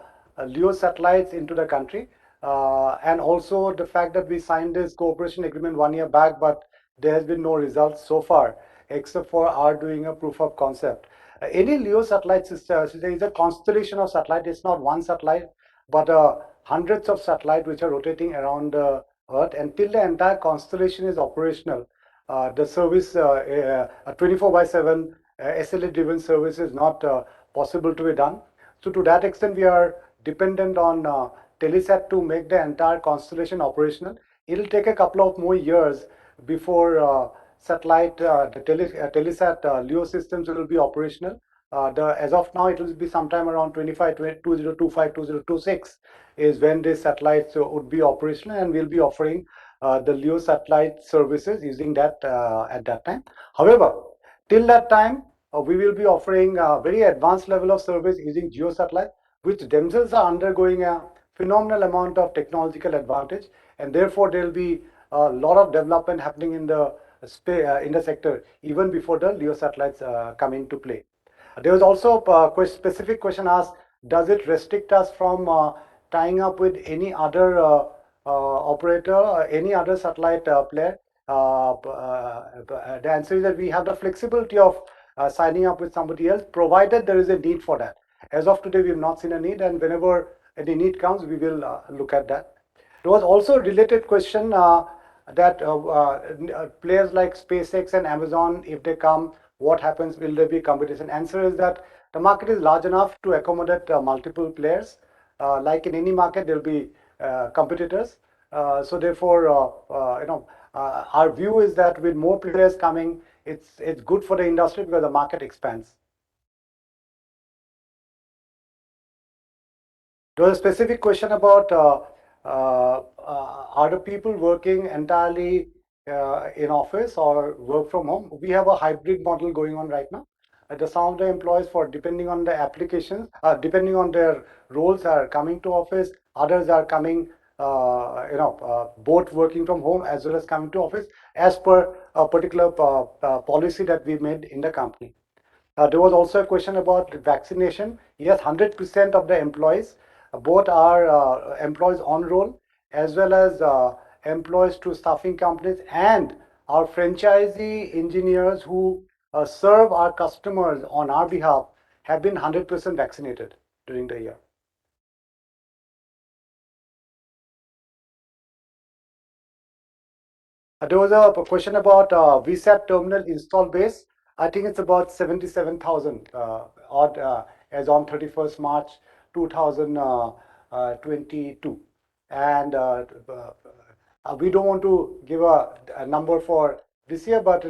LEO satellites into the country. and also the fact that we signed this cooperation agreement 1 year back, but there has been no results so far, except for our doing a proof of concept. Any LEO satellite system is a constellation of satellites. It's not one satellite, but hundreds of satellites which are rotating around Earth. Until the entire constellation is operational, the service 24/7 SLA-driven service is not possible to be done. So to that extent, we are dependent on Telesat to make the entire constellation operational. It'll take a couple of more years before Telesat LEO systems will be operational. As of now, it will be sometime around 2025, 2026 is when these satellites would be operational, and we'll be offering the LEO satellite services using that at that time. However, till that time, we will be offering a very advanced level of service using geo satellite, which themselves are undergoing a phenomenal amount of technological advantage, and therefore there will be a lot of development happening in the sector even before the LEO satellites come into play. There was also a specific question asked: does it restrict us from tying up with any other operator, any other satellite player? The answer is that we have the flexibility of signing up with somebody else, provided there is a need for that. As of today, we have not seen a need, and whenever any need comes, we will look at that. There was also a related question that players like SpaceX and Amazon, if they come, what happens? Will there be competition? Answer is that the market is large enough to accommodate multiple players. Like in any market, there will be competitors. So therefore, our view is that with more players coming, it's good for the industry because the market expands. There was a specific question about are the people working entirely in office or work from home? We have a hybrid model going on right now. Some of the employees, for depending on the applications, depending on their roles, are coming to office. Others are coming, both working from home as well as coming to office, as per a particular policy that we made in the company. There was also a question about vaccination. Yes, 100% of the employees, both are employees on roll as well as employees to staffing companies, and our franchisee engineers who serve our customers on our behalf have been 100% vaccinated during the year. There was a question about VSAT terminal install base. I think it's about 77,000 odd as on 31st March 2022. And we don't want to give a number for this year, but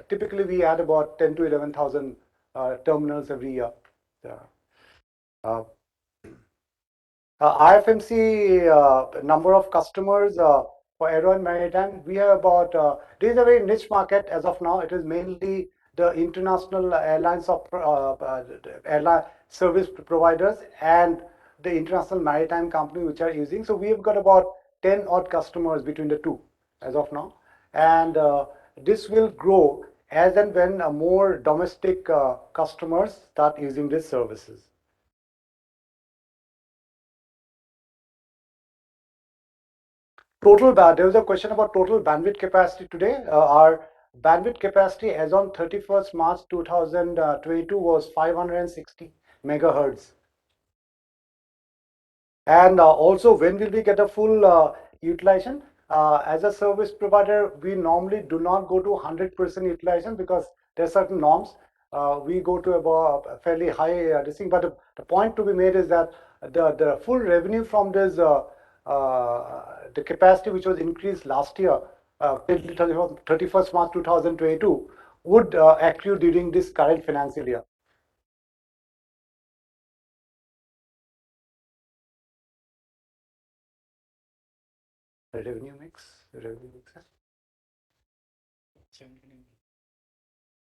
typically we add about 10 to 11,000 terminals every year. IFMC number of customers for aero and maritime, we have about, this is a very niche market as of now. It is mainly the international airlines of airline service providers and the international maritime company which are using. So we've got about 10 odd customers between the two as of now. And this will grow as and when more domestic customers start using these services. There was a question about total bandwidth capacity today. Our bandwidth capacity as on 31st March 2022 was 560 megahertz. And also, when will we get a full utilization? As a service provider, we normally do not go to 100% utilization because there are certain norms. We go to about a fairly high this thing. But the point to be made is that the full revenue from this the capacity which was increased last year, 31st March 2022, would accrue during this current financial year. The revenue mix.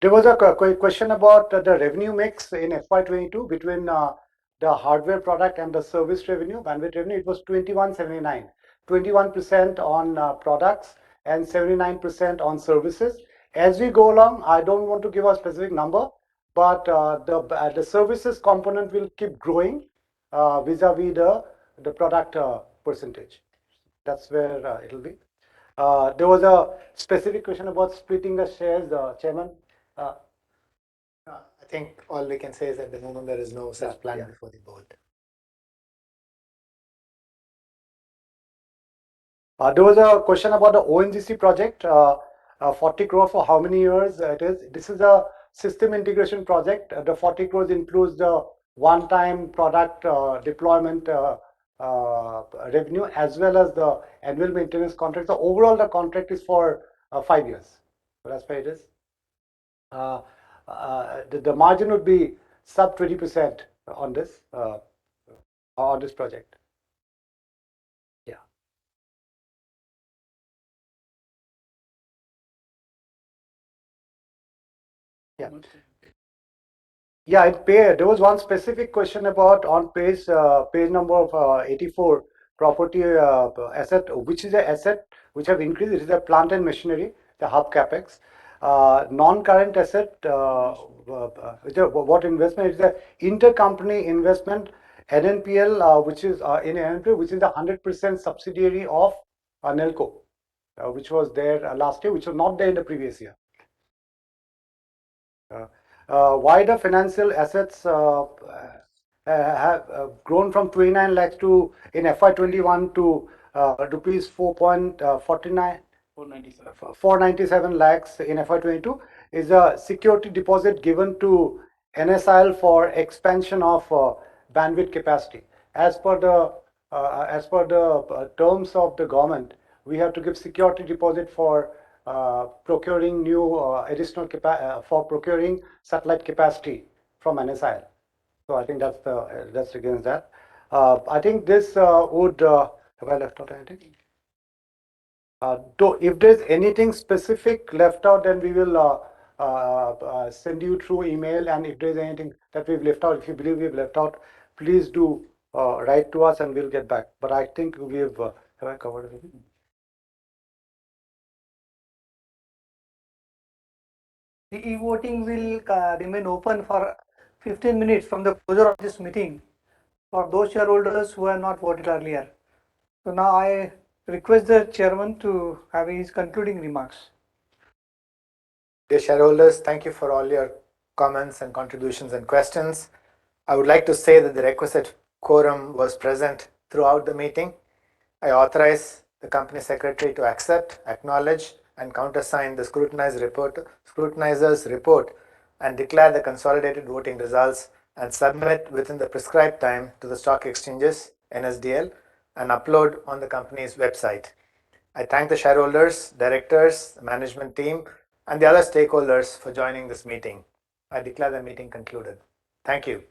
There was a question about the revenue mix in FY22 between the hardware product and the service revenue, bandwidth revenue. It was 21/79. 21% on products and 79% on services. As we go along, I don't want to give a specific number, but the services component will keep growing vis-a-vis the product percentage. That's where it'll be. There was a specific question about splitting the shares, Chairman. I think all we can say is at the moment there is no such plan before the board. There was a question about the ONGC project, 40 crore for how many years it is. This is a system integration project. The 40 crores includes the one-time product deployment revenue as well as the annual maintenance contract. So overall, the contract is for 5 years. So that's why it is. The margin would be sub 20% on this project. Yeah. Yeah, there was one specific question about on page number 84, property asset, which is an asset which have increased. It is a plant and machinery, the hub capex. Non-current asset, what investment is the intercompany investment, NNPL, which is in NNPL, which is the 100% subsidiary of Nelco, which was there last year, which was not there in the previous year. Why the financial assets have grown from 29 lakhs to in FY21 to rupees 497 lakhs in FY22 is a security deposit given to NSIL for expansion of bandwidth capacity. As per the terms of the government, we have to give security deposit for procuring new additional for procuring satellite capacity from NSIL. So I think that's against that. I think this would have I left out anything? If there's anything specific left out, then we will send you through email. And if there's anything that we've left out, if you believe we've left out, please do write to us and we'll get back. But I think we've have I covered everything? The e-voting will remain open for 15 minutes from the closure of this meeting for those shareholders who have not voted earlier. So now I request the chairman to have his concluding remarks. Dear shareholders, thank you for all your comments and contributions and questions. I would like to say that the requisite quorum was present throughout the meeting. I authorize the company secretary to accept, acknowledge, and countersign the scrutinizer's report and declare the consolidated voting results and submit within the prescribed time to the stock exchanges, NSDL, and upload on the company's website. I thank the shareholders, directors, the management team, and the other stakeholders for joining this meeting. I declare the meeting concluded. Thank you.